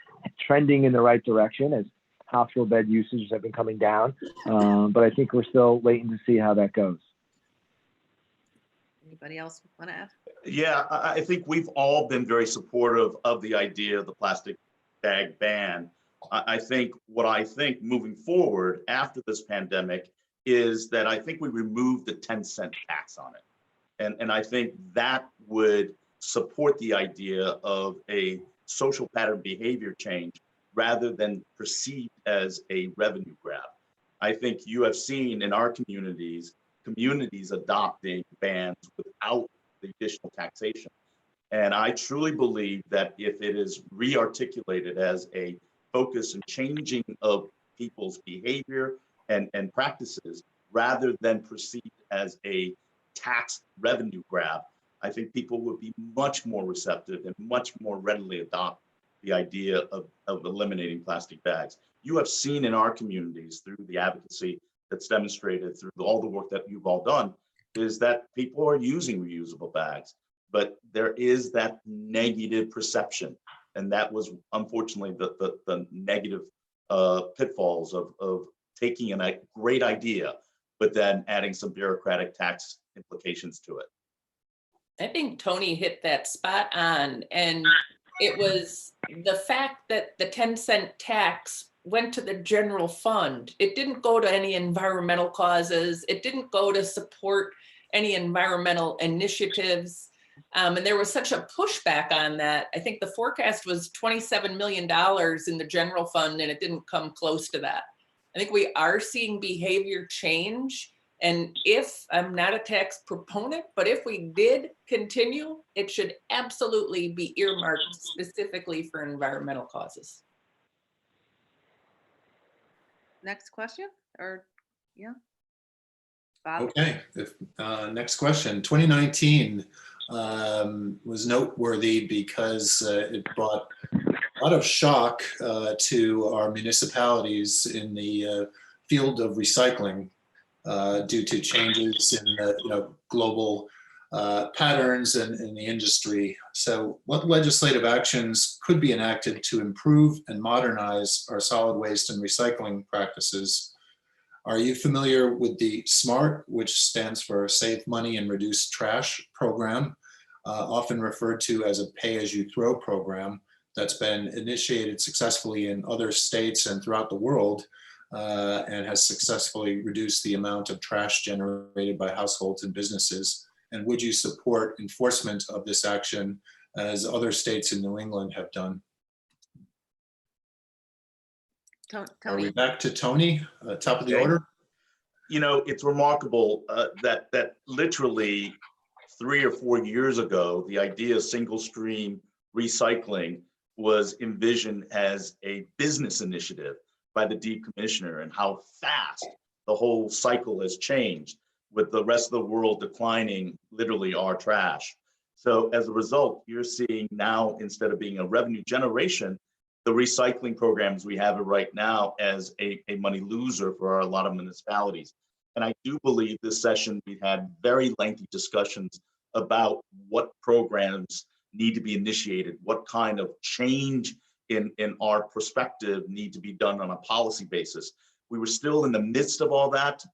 trending in the right direction as hospital bed usages have been coming down, but I think we're still waiting to see how that goes. Anybody else want to add? Yeah, I think we've all been very supportive of the idea of the plastic bag ban. I think moving forward after this pandemic is that I think we remove the 10-cent tax on it. And I think that would support the idea of a social pattern behavior change rather than perceived as a revenue grab. I think you have seen in our communities adopting bans without the additional taxation. And I truly believe that if it is re-articulated as a focus and changing of people's behavior and practices rather than perceived as a tax revenue grab, I think people would be much more receptive and much more readily adopt the idea of eliminating plastic bags. You have seen in our communities through the advocacy that's demonstrated through all the work that you've all done, is that people are using reusable bags, but there is that negative perception. And that was unfortunately the negative pitfalls of taking a great idea, but then adding some bureaucratic tax implications to it. I think Tony hit that spot on, and it was the fact that the 10-cent tax went to the general fund. It didn't go to any environmental causes. It didn't go to support any environmental initiatives. And there was such a pushback on that. I think the forecast was $27 million in the general fund, and it didn't come close to that. I think we are seeing behavior change. And if, I'm not a tax proponent, but if we did continue, it should absolutely be earmarked specifically for environmental causes. Next question, or, yeah. Bob? Okay, next question. 2019 was noteworthy because it brought a lot of shock to our municipalities in the field of recycling due to changes in the global patterns in the industry. So what legislative actions could be enacted to improve and modernize our solid waste and recycling practices? Are you familiar with the SMART, which stands for Save Money and Reduce Trash program, often referred to as a pay-as-you-throw program that's been initiated successfully in other states and throughout the world, and has successfully reduced the amount of trash generated by households and businesses? And would you support enforcement of this action as other states in New England have done? Are we Tony, back to Tony, top of the Okay. order? You know, it's remarkable that literally 3 or 4 years ago, the idea of single stream recycling was envisioned as a business initiative by the decommissioner, and how fast the whole cycle has changed with the rest of the world declining literally our trash. So as a result, you're seeing now, instead of being a revenue generation, the recycling programs we have it right now as a money loser for a lot of municipalities. And I do believe this session, we've had very lengthy discussions about what programs need to be initiated, what kind of change in our perspective need to be done on a policy basis. We were still in the midst of all that.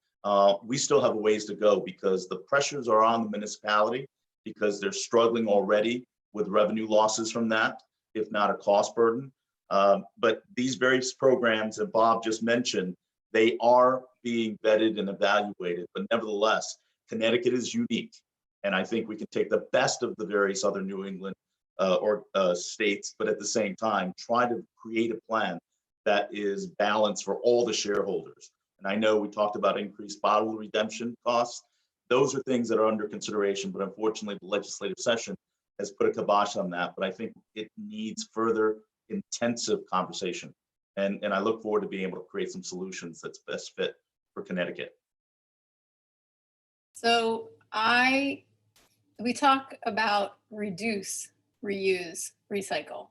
We still have a ways to go because the pressures are on the municipality because they're struggling already with revenue losses from that, if not a cost burden. But these various programs that Bob just mentioned, they are being vetted and evaluated, but nevertheless, Connecticut is unique. And I think we can take the best of the various other New England states, but at the same time, try to create a plan that is balanced for all the shareholders. And I know we talked about increased bottle redemption costs. Those are things that are under consideration, but unfortunately, the legislative session has put a kibosh on that. But I think it needs further intensive conversation. And I look forward to being able to create some solutions that's best fit for Connecticut. So we talk about reduce, reuse, recycle.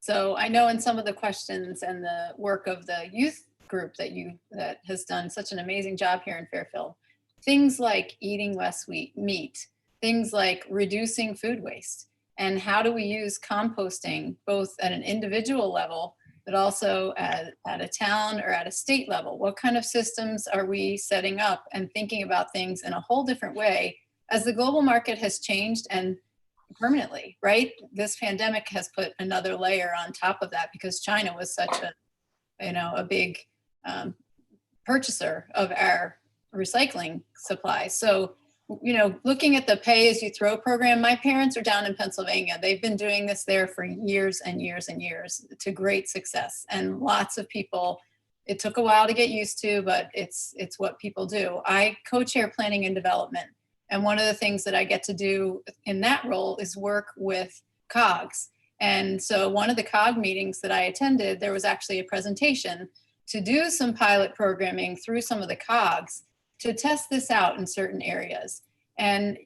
So I know in some of the questions and the work of the youth group that has done such an amazing job here in Fairfield, things like eating less meat, things like reducing food waste, and how do we use composting both at an individual level, but also at a town or at a state level? What kind of systems are we setting up and thinking about things in a whole different way as the global market has changed and permanently, right? This pandemic has put another layer on top of that because China was such a big purchaser of our recycling supply. So, looking at the pay as you throw program, my parents are down in Pennsylvania. They've been doing this there for years and years and years to great success. And lots of people, it took a while to get used to, but it's what people do. I co-chair planning and development. And one of the things that I get to do in that role is work with COGs. And so one of the COG meetings that I attended, there was actually a presentation to do some pilot programming through some of the COGs to test this out in certain areas. And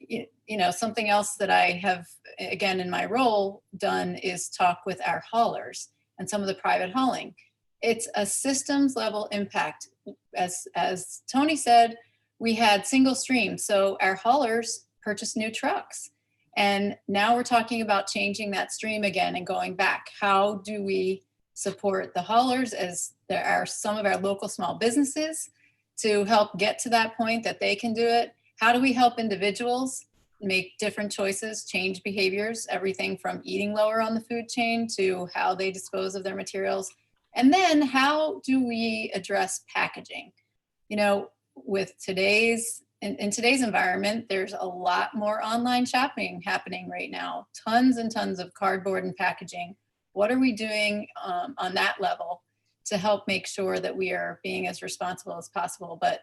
something else that I have, again, in my role done is talk with our haulers and some of the private hauling. It's a systems level impact. As Tony said, we had single stream. So our haulers purchased new trucks. And now we're talking about changing that stream again and going back. How do we support the haulers, as there are some of our local small businesses, to help get to that point that they can do it? How do we help individuals make different choices, change behaviors, everything from eating lower on the food chain to how they dispose of their materials? And then how do we address packaging? You know, with today's, in today's environment, there's a lot more online shopping happening right now, tons and tons of cardboard and packaging. What are we doing on that level to help make sure that we are being as responsible as possible? But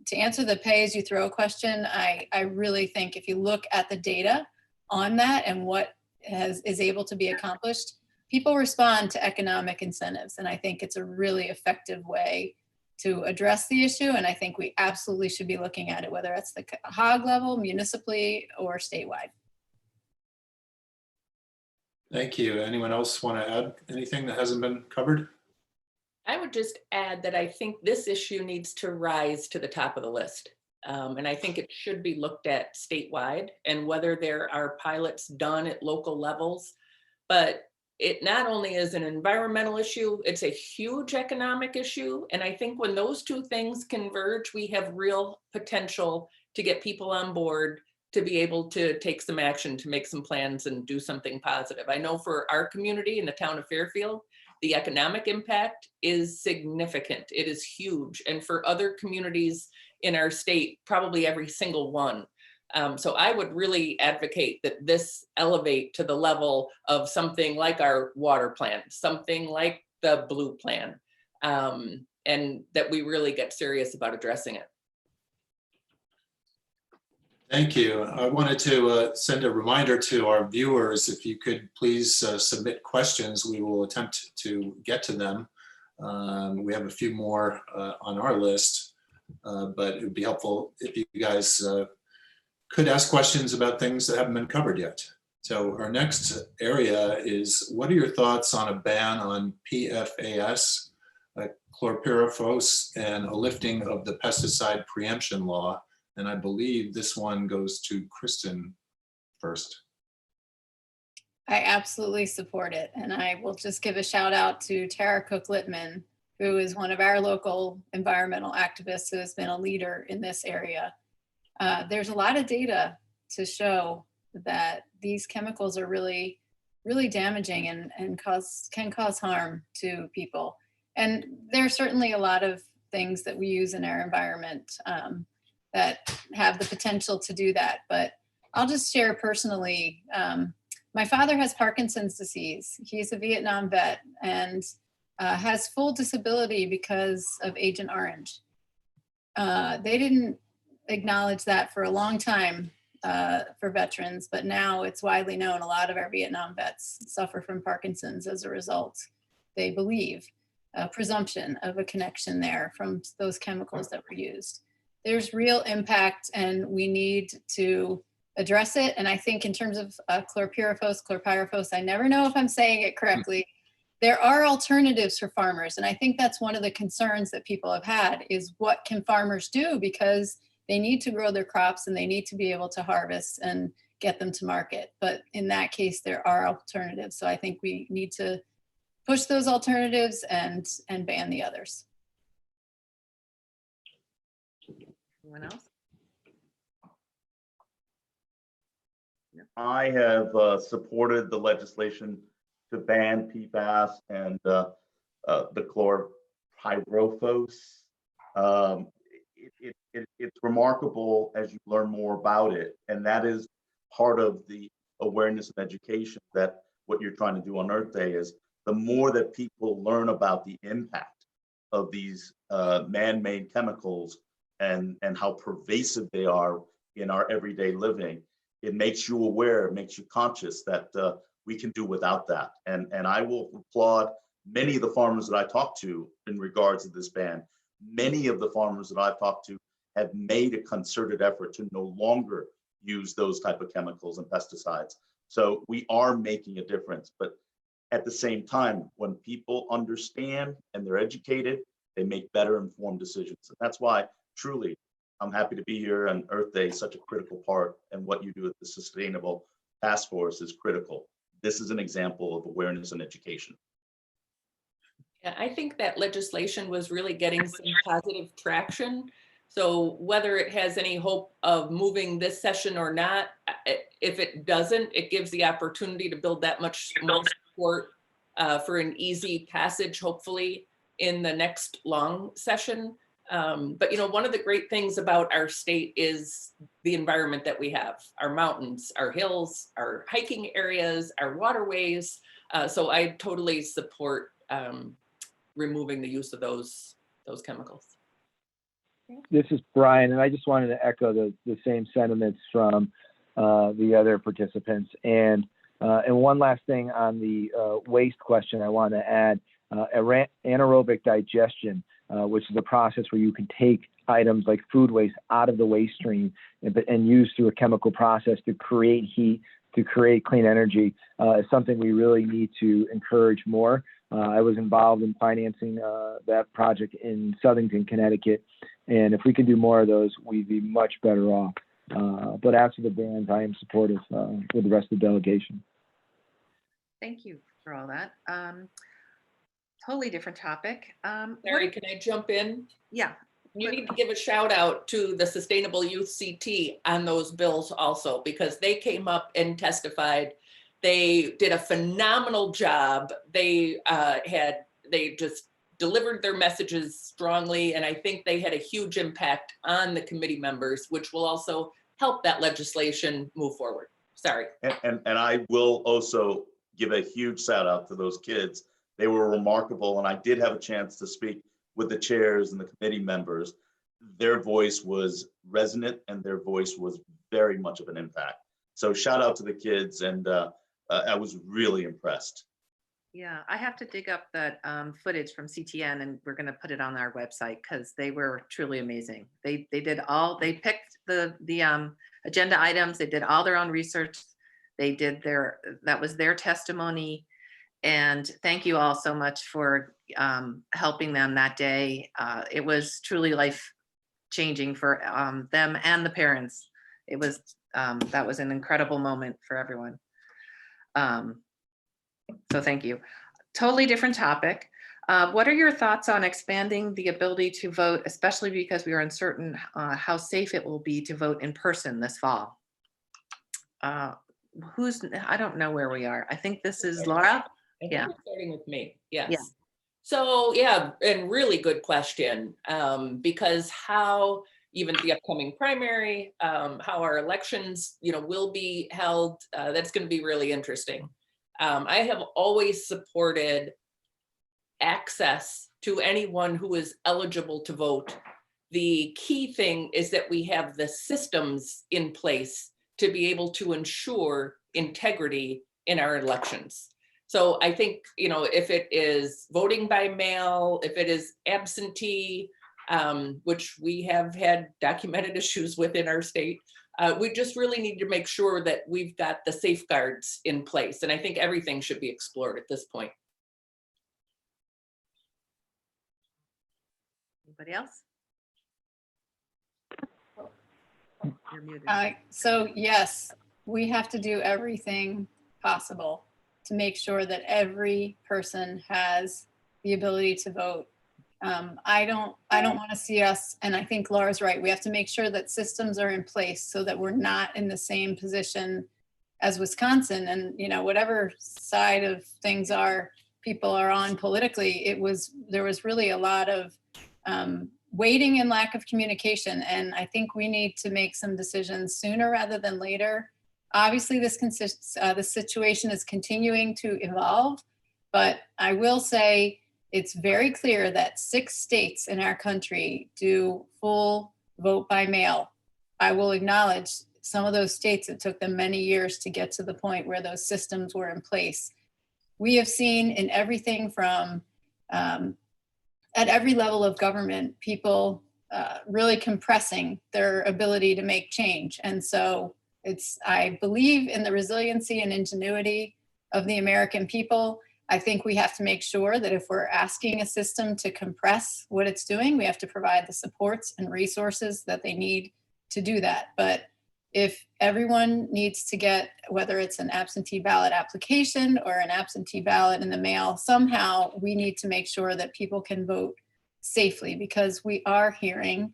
to answer the pay as you throw question, I really think if you look at the data on that and what is able to be accomplished, people respond to economic incentives. And I think it's a really effective way to address the issue. And I think we absolutely should be looking at it, whether it's the HOG level, municipally, or statewide. Thank you. Anyone else want to add anything that hasn't been covered? I would just add that I think this issue needs to rise to the top of the list. And I think it should be looked at statewide, and whether there are pilots done at local levels. But it not only is an environmental issue, it's a huge economic issue. And I think when those two things converge, we have real potential to get people on board to be able to take some action, to make some plans and do something positive. I know for our community in the town of Fairfield, the economic impact is significant. It is huge. And for other communities in our state, probably every single one. So I would really advocate that this elevate to the level of something like our water plan, something like the Blue Plan, and that we really get serious about addressing it. Thank you. I wanted to send a reminder to our viewers, if you could please submit questions, we will attempt to get to them. We have a few more on our list, but it would be helpful if you guys could ask questions about things that haven't been covered yet. So our next area is, what are your thoughts on a ban on PFAS, chlorpyrifos, and a lifting of the pesticide preemption law? And I believe this one goes to Kristen first. I absolutely support it. And I will just give a shout out to Tara Cook-Littman, who is one of our local environmental activists who has been a leader in this area. There's a lot of data to show that these chemicals are really, really damaging and can cause harm to people. And there are certainly a lot of things that we use in our environment that have the potential to do that. But I'll just share personally, my father has Parkinson's disease. He's a Vietnam vet and has full disability because of Agent Orange. They didn't acknowledge that for a long time for veterans, but now it's widely known a lot of our Vietnam vets suffer from Parkinson's as a result. They believe a presumption of a connection there from those chemicals that were used. There's real impact and we need to address it. And I think in terms of chlorpyrifos, I never know if I'm saying it correctly. There are alternatives for farmers. And I think that's one of the concerns that people have had is, what can farmers do? Because they need to grow their crops and they need to be able to harvest and get them to market. But in that case, there are alternatives. So I think we need to push those alternatives and ban the others. Anyone else? I have supported the legislation to ban PFAS and the chlorpyrifos. It's remarkable as you learn more about it, and that is part of the awareness and education that what you're trying to do on Earth Day is, the more that people learn about the impact of these man-made chemicals and how pervasive they are in our everyday living, it makes you aware, it makes you conscious that we can do without that. And I will applaud many of the farmers that I talked to in regards to this ban. Many of the farmers that I've talked to have made a concerted effort to no longer use those type of chemicals and pesticides. So we are making a difference, but at the same time, when people understand and they're educated, they make better informed decisions. And that's why truly I'm happy to be here on Earth Day, such a critical part, and what you do at the Sustainable Task Force is critical. This is an example of awareness and education. Yeah, I think that legislation was really getting some positive traction. So whether it has any hope of moving this session or not, if it doesn't, it gives the opportunity to build that much more support for an easy passage, hopefully, in the next long session. But one of the great things about our state is the environment that we have, our mountains, our hills, our hiking areas, our waterways. So I totally support removing the use of those chemicals. This is Brian, and I just wanted to echo the same sentiments from the other participants. And one last thing on the waste question I want to add, anaerobic digestion, which is a process where you can take items like food waste out of the waste stream and use through a chemical process to create heat, to create clean energy, is something we really need to encourage more. I was involved in financing that project in Southington, Connecticut, and if we could do more of those, we'd be much better off. But as for the bans, I am supportive with the rest of the delegation. Thank you for all that. Totally different topic. Mary, can I jump in? Yeah. You need to give a shout out to the Sustainable Youth CT on those bills also, because they came up and testified. They did a phenomenal job. They just delivered their messages strongly, and I think they had a huge impact on the committee members, which will also help that legislation move forward. Sorry. And I will also give a huge shout out to those kids. They were remarkable, and I did have a chance to speak with the chairs and the committee members. Their voice was resonant, and their voice was very much of an impact. So shout out to the kids, and I was really impressed. Yeah, I have to dig up that footage from CTN, and we're going to put it on our website because they were truly amazing. They picked the agenda items. They did all their own research. That was their testimony. And thank you all so much for helping them that day. It was truly life-changing for them and the parents. That was an incredible moment for everyone. So thank you. Totally different topic. What are your thoughts on expanding the ability to vote, especially because we are uncertain how safe it will be to vote in person this fall? I don't know where we are. I think this is Laura. Yeah. Starting with me. Yes. Yeah. So yeah, and really good question, because how even the upcoming primary, how our elections, will be held, that's going to be really interesting. I have always supported access to anyone who is eligible to vote. The key thing is that we have the systems in place to be able to ensure integrity in our elections. So I think, if it is voting by mail, if it is absentee, which we have had documented issues within our state, we just really need to make sure that we've got the safeguards in place. And I think everything should be explored at this point. Anybody else? You're muted. So yes, we have to do everything possible to make sure that every person has the ability to vote. I don't want to see us, and I think Laura's right, we have to make sure that systems are in place so that we're not in the same position as Wisconsin. And whatever side of things people are on politically, there was really a lot of waiting and lack of communication. And I think we need to make some decisions sooner rather than later. Obviously, this situation is continuing to evolve, but I will say it's very clear that 6 states in our country do full vote by mail. I will acknowledge some of those states, it took them many years to get to the point where those systems were in place. We have seen in everything from, at every level of government, people really compressing their ability to make change. And so I believe in the resiliency and ingenuity of the American people. I think we have to make sure that if we're asking a system to compress what it's doing, we have to provide the supports and resources that they need to do that. But if everyone needs to get, whether it's an absentee ballot application or an absentee ballot in the mail, somehow we need to make sure that people can vote safely, because we are hearing,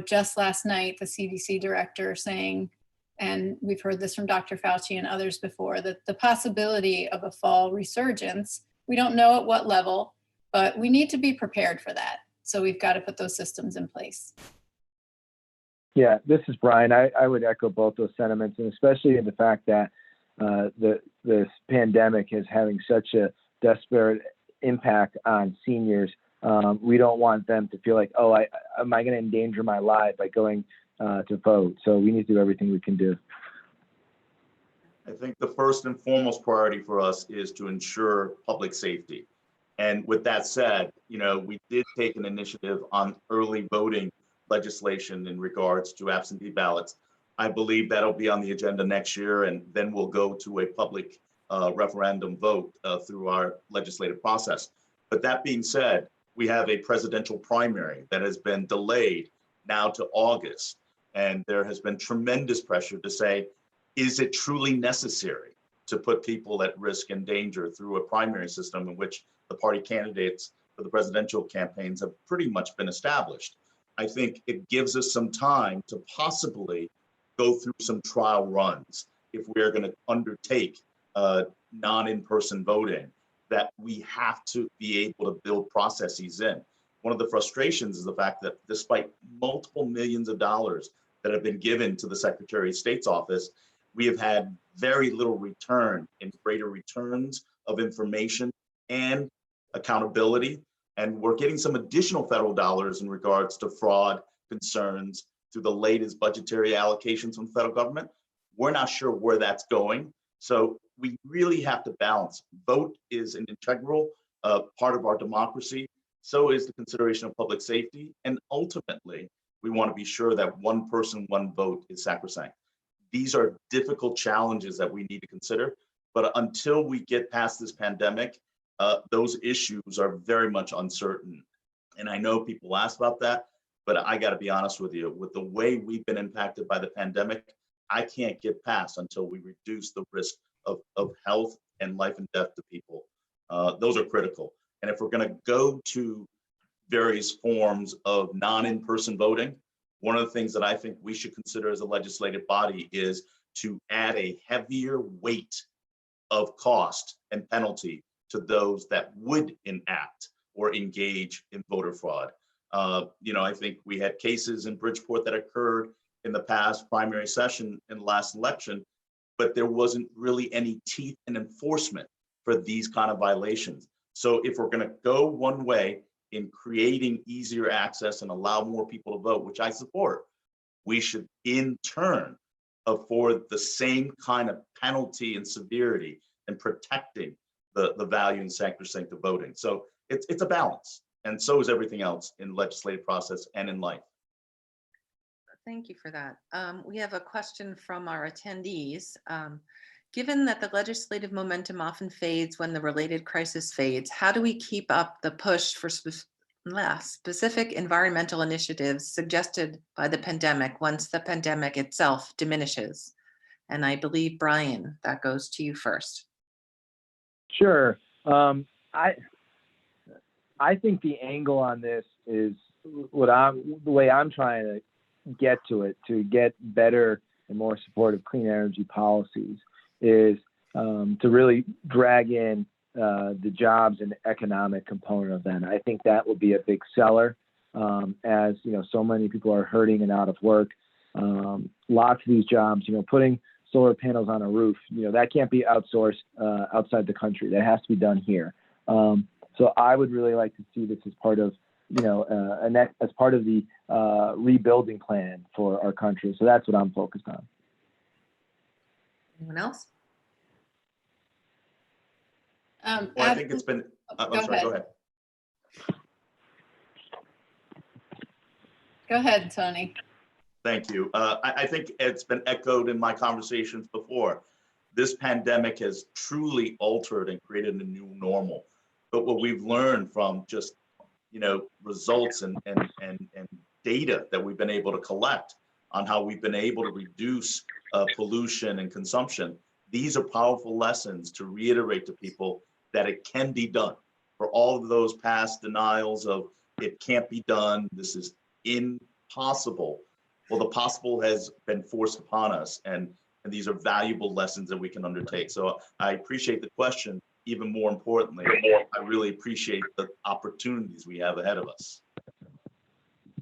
just last night, the CDC director saying, and we've heard this from Dr. Fauci and others before, that the possibility of a fall resurgence, we don't know at what level, but we need to be prepared for that. So we've got to put those systems in place. Yeah, this is Brian. I would echo both those sentiments, and especially in the fact that this pandemic is having such a desperate impact on seniors. We don't want them to feel like, oh, am I going to endanger my life by going to vote? So we need to do everything we can do. I think the first and foremost priority for us is to ensure public safety. And with that said, we did take an initiative on early voting legislation in regards to absentee ballots. I believe that'll be on the agenda next year, and then we'll go to a public referendum vote through our legislative process. But that being said, we have a presidential primary that has been delayed now to August. And there has been tremendous pressure to say, is it truly necessary to put people at risk and danger through a primary system in which the party candidates for the presidential campaigns have pretty much been established? I think it gives us some time to possibly go through some trial runs if we're going to undertake non-in-person voting, that we have to be able to build processes in. One of the frustrations is the fact that despite multiple millions of dollars that have been given to the Secretary of State's office, we have had very little return in greater returns of information and accountability. And we're getting some additional federal dollars in regards to fraud concerns through the latest budgetary allocations from the federal government. We're not sure where that's going. So we really have to balance. Vote is an integral part of our democracy. So is the consideration of public safety. And ultimately, we want to be sure that one person, one vote is sacrosanct. These are difficult challenges that we need to consider. But until we get past this pandemic, those issues are very much uncertain. And I know people ask about that, but I got to be honest with you, with the way we've been impacted by the pandemic, I can't get past until we reduce the risk of health and life and death to people. Those are critical. And if we're going to go to various forms of non-in-person voting, one of the things that I think we should consider as a legislative body is to add a heavier weight of cost and penalty to those that would enact or engage in voter fraud. I think we had cases in Bridgeport that occurred in the past primary session in the last election, but there wasn't really any teeth and enforcement for these kind of violations. So if we're going to go one way in creating easier access and allow more people to vote, which I support, we should in turn afford the same kind of penalty and severity and protecting the value and sacrosanct of voting. So it's a balance, and so is everything else in the legislative process and in life. Thank you for that. We have a question from our attendees. Given that the legislative momentum often fades when the related crisis fades, how do we keep up the push for specific environmental initiatives suggested by the pandemic once the pandemic itself diminishes? And I believe, Brian, that goes to you first. Sure. I think the angle on this is the way I'm trying to get to it, to get better and more supportive clean energy policies, is to really drag in the jobs and economic component of that. I think that will be a big seller, as so many people are hurting and out of work. Lots of these jobs, putting solar panels on a roof, that can't be outsourced outside the country. That has to be done here. So I would really like to see this as part of, as part of the rebuilding plan for our country. So that's what I'm focused on. Anyone else? Well, I think it's been, I'm sorry, go ahead. Go ahead, Tony. Thank you. I think it's been echoed in my conversations before. this pandemic has truly altered and created a new normal. But what we've learned from just, results and data that we've been able to collect on how we've been able to reduce pollution and consumption, these are powerful lessons to reiterate to people that it can be done. For all of those past denials of it can't be done, this is impossible. Well, the possible has been forced upon us, and these are valuable lessons that we can undertake. So I appreciate the question. Even more importantly, I really appreciate the opportunities we have ahead of us.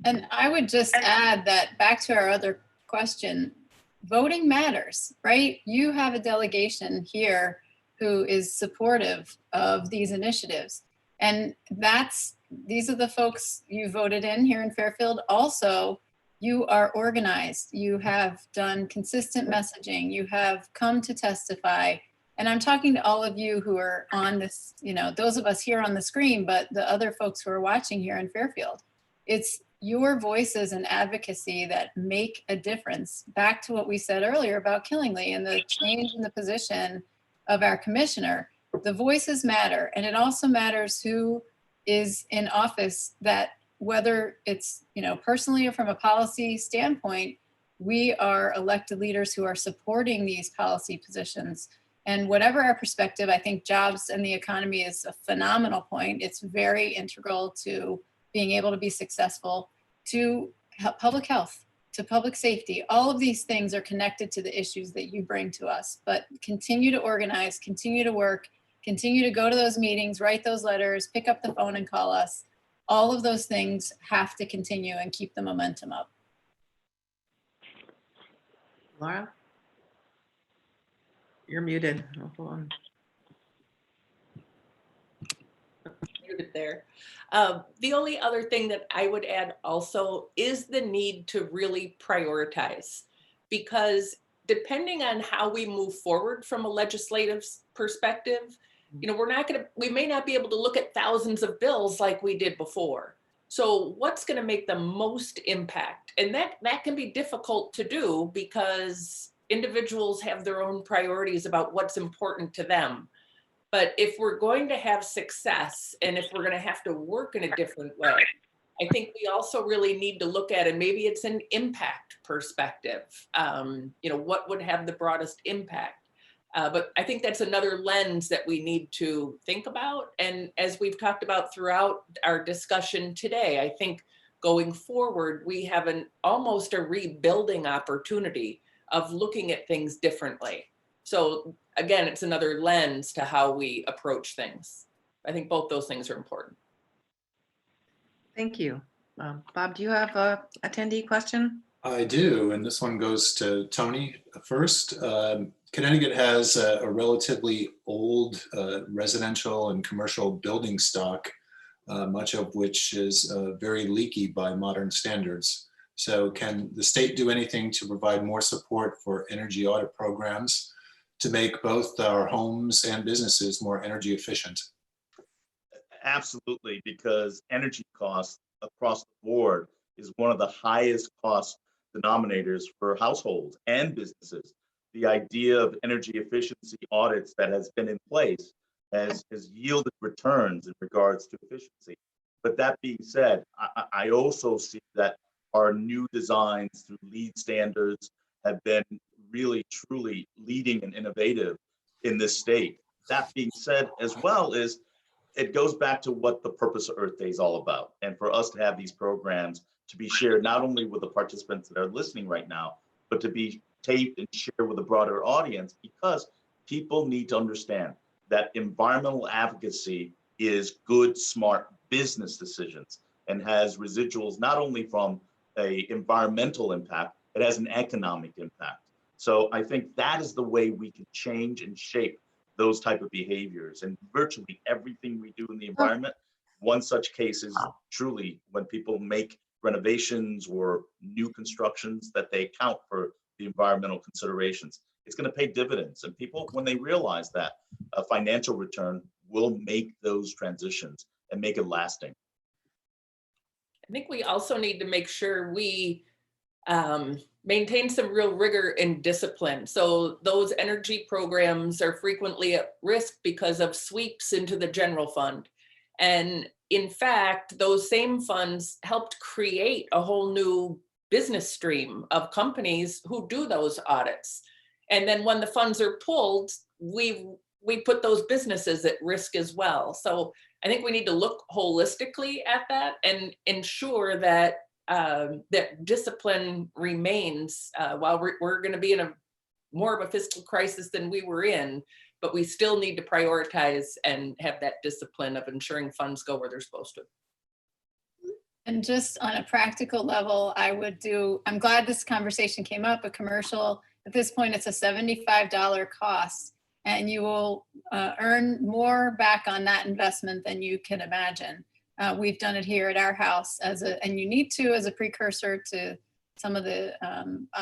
And I would just add that back to our other question, voting matters, right? You have a delegation here who is supportive of these initiatives. And these are the folks you voted in here in Fairfield. Also, you are organized. You have done consistent messaging. You have come to testify. And I'm talking to all of you who are on this, those of us here on the screen, but the other folks who are watching here in Fairfield. It's your voices and advocacy that make a difference. Back to what we said earlier about Killingly and the change in the position of our commissioner. The voices matter, and it also matters who is in office, that whether it's, personally or from a policy standpoint, we are elected leaders who are supporting these policy positions. And whatever our perspective, I think jobs and the economy is a phenomenal point. It's very integral to being able to be successful, to public health, to public safety. All of these things are connected to the issues that you bring to us. But continue to organize, continue to work, continue to go to those meetings, write those letters, pick up the phone and call us. All of those things have to continue and keep the momentum up. Laura? You're muted. Oh, hold on. Muted there. The only other thing that I would add also is the need to really prioritize, because depending on how we move forward from a legislative perspective, we may not be able to look at thousands of bills like we did before. So what's going to make the most impact? And that can be difficult to do because individuals have their own priorities about what's important to them. But if we're going to have success, and if we're going to have to work in a different way, I think we also really need to look at, and maybe it's an impact perspective, what would have the broadest impact? But I think that's another lens that we need to think about. And as we've talked about throughout our discussion today, I think going forward, we have almost a rebuilding opportunity of looking at things differently. So again, it's another lens to how we approach things. I think both those things are important. Thank you. Bob, do you have a attendee question? I do, and this one goes to Tony first. Connecticut has a relatively old residential and commercial building stock, much of which is very leaky by modern standards. So can the state do anything to provide more support for energy audit programs to make both our homes and businesses more energy efficient? Absolutely, because energy costs across the board is one of the highest cost denominators for households and businesses. The idea of energy efficiency audits that has been in place has yielded returns in regards to efficiency. But that being said, I also see that our new designs through LEED standards have been really, truly leading and innovative in this state. That being said, as well, is it goes back to what the purpose of Earth Day is all about. And for us to have these programs to be shared not only with the participants that are listening right now, but to be taped and shared with a broader audience, because people need to understand that environmental advocacy is good, smart business decisions and has residuals not only from an environmental impact, it has an economic impact. So I think that is the way we can change and shape those type of behaviors. And virtually everything we do in the environment, one such case is truly when people make renovations or new constructions, that they account for the environmental considerations. It's going to pay dividends. And people, when they realize that, a financial return will make those transitions and make it lasting. I think we also need to make sure we maintain some real rigor and discipline. So those energy programs are frequently at risk because of sweeps into the general fund. And in fact, those same funds helped create a whole new business stream of companies who do those audits. And then when the funds are pulled, we put those businesses at risk as well. So I think we need to look holistically at that and ensure that that discipline remains while we're going to be in a more of a fiscal crisis than we were in, but we still need to prioritize and have that discipline of ensuring funds go where they're supposed to. And just on a practical level, I'm glad this conversation came up, a commercial. At this point, it's a $75 cost, and you will earn more back on that investment than you can imagine. We've done it here at our house and you need to as a precursor to some of the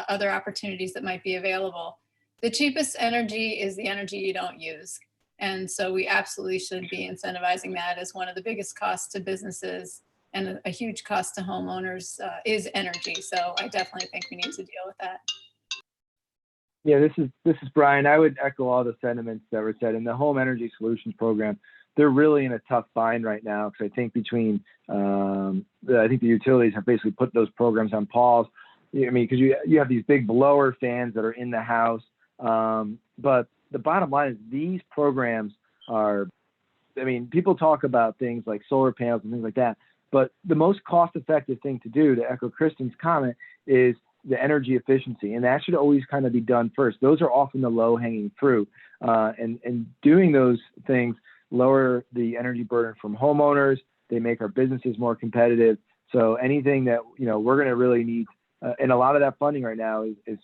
other opportunities that might be available. The cheapest energy is the energy you don't use. And so we absolutely should be incentivizing that as one of the biggest costs to businesses and a huge cost to homeowners is energy. So I definitely think we need to deal with that. Yeah, this is Brian. I would echo all the sentiments that were said. In the Home Energy Solutions Program, they're really in a tough bind right now because I think the utilities have basically put those programs on pause. I mean, because you have these big blower fans that are in the house, but the bottom line is these programs are. I mean, people talk about things like solar panels and things like that, but the most cost-effective thing to do, to echo Kristen's comment, is the energy efficiency, and that should always kind of be done first. Those are often the low-hanging fruit, and doing those things lower the energy burden from homeowners. They make our businesses more competitive. So anything that we're going to really need, and a lot of that funding right now is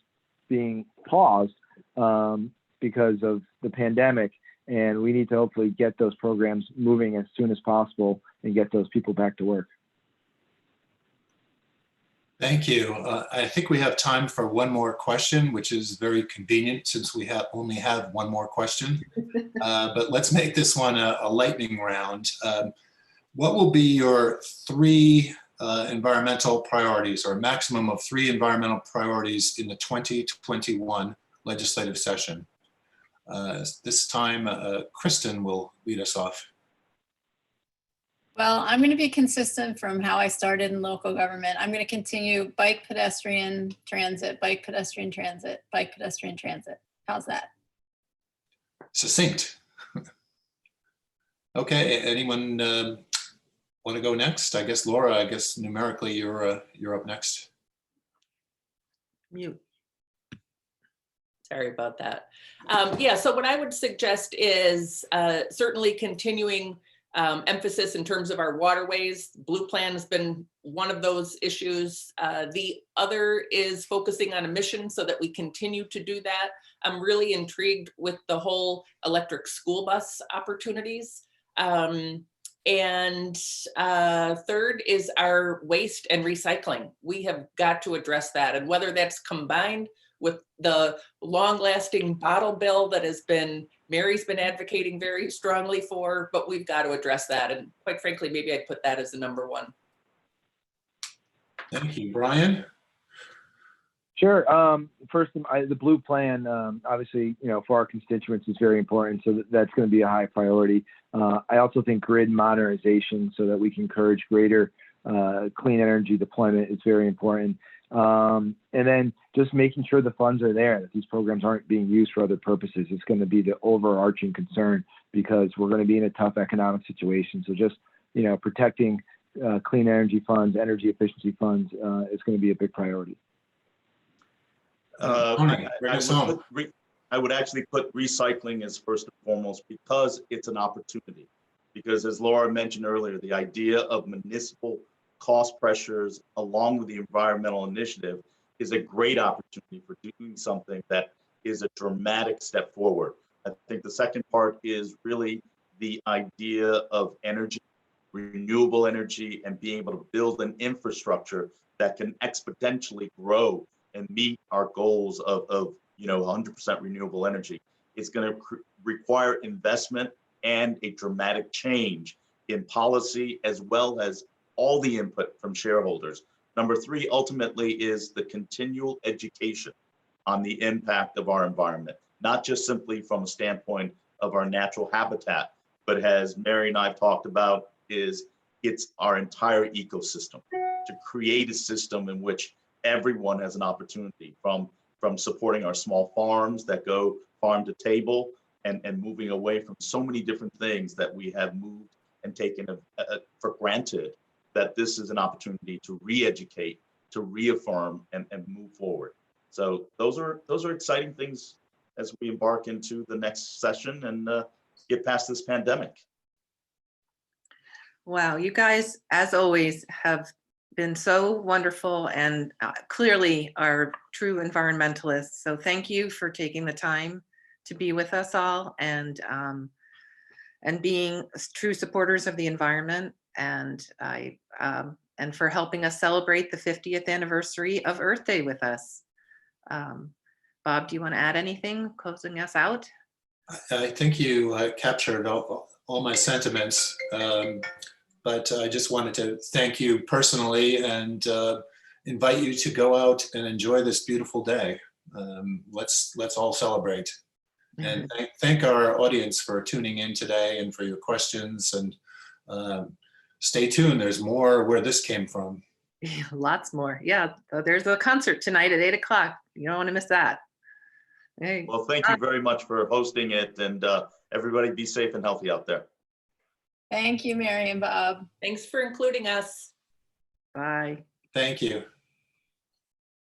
being paused because of the pandemic, and we need to hopefully get those programs moving as soon as possible and get those people back to work. Thank you. I think we have time for one more question, which is very convenient since we only have one more question. But let's make this one a lightning round. What will be your 3 environmental priorities, or a maximum of 3 environmental priorities in the 2021 legislative session? This time, Kristen will lead us off. Well, I'm going to be consistent from how I started in local government. I'm going to continue bike, pedestrian, transit, bike, pedestrian, transit, bike, pedestrian, transit. How's that? Succinct. Okay, anyone want to go next? I guess Laura, numerically you're up next. Mute. Sorry about that. Yeah, so what I would suggest is certainly continuing emphasis in terms of our waterways. Blue Plan has been one of those issues. The other is focusing on emissions so that we continue to do that. I'm really intrigued with the whole electric school bus opportunities. And third is our waste and recycling. We have got to address that, and whether that's combined with the long-lasting bottle bill that Mary's been advocating very strongly for, but we've got to address that. And quite frankly, maybe I'd put that as the number 1. Thank you. Brian? Sure. First, the Blue Plan, obviously, for our constituents is very important. So that's going to be a high priority. I also think grid modernization so that we can encourage greater clean energy deployment is very important. And then just making sure the funds are there, that these programs aren't being used for other purposes. It's going to be the overarching concern because we're going to be in a tough economic situation. So just, protecting clean energy funds, energy efficiency funds is going to be a big priority. Tony, bring us home. I would actually put recycling as first and foremost because it's an opportunity. Because as Laura mentioned earlier, the idea of municipal cost pressures along with the environmental initiative is a great opportunity for doing something that is a dramatic step forward. I think the second part is really the idea of energy, renewable energy, and being able to build an infrastructure that can exponentially grow and meet our goals of 100% renewable energy. It's going to require investment and a dramatic change in policy, as well as all the input from shareholders, Number three, ultimately, is the continual education on the impact of our environment, not just simply from a standpoint of our natural habitat, but as Mary and I have talked about, it's our entire ecosystem, to create a system in which everyone has an opportunity, from supporting our small farms that go farm to table, and moving away from so many different things that we have moved and taken for granted, that this is an opportunity to re-educate, to reaffirm, and move forward. So those are exciting things as we embark into the next session and get past this pandemic. Wow, you guys, as always, have been so wonderful and clearly are true environmentalists. So thank you for taking the time to be with us all, and being true supporters of the environment, and for helping us celebrate the 50th anniversary of Earth Day with us. Bob, do you want to add anything closing us out? I think you captured all my sentiments, but I just wanted to thank you personally and invite you to go out and enjoy this beautiful day. Let's all celebrate. And thank our audience for tuning in today and for your questions. And stay tuned. There's more where this came from. Lots more. Yeah, there's a concert tonight at 8 o'clock. You don't want to miss that. Hey. Well, thank you very much for hosting it, and everybody be safe and healthy out there. Thank you, Mary and Bob. Thanks for including us. Bye. Thank you.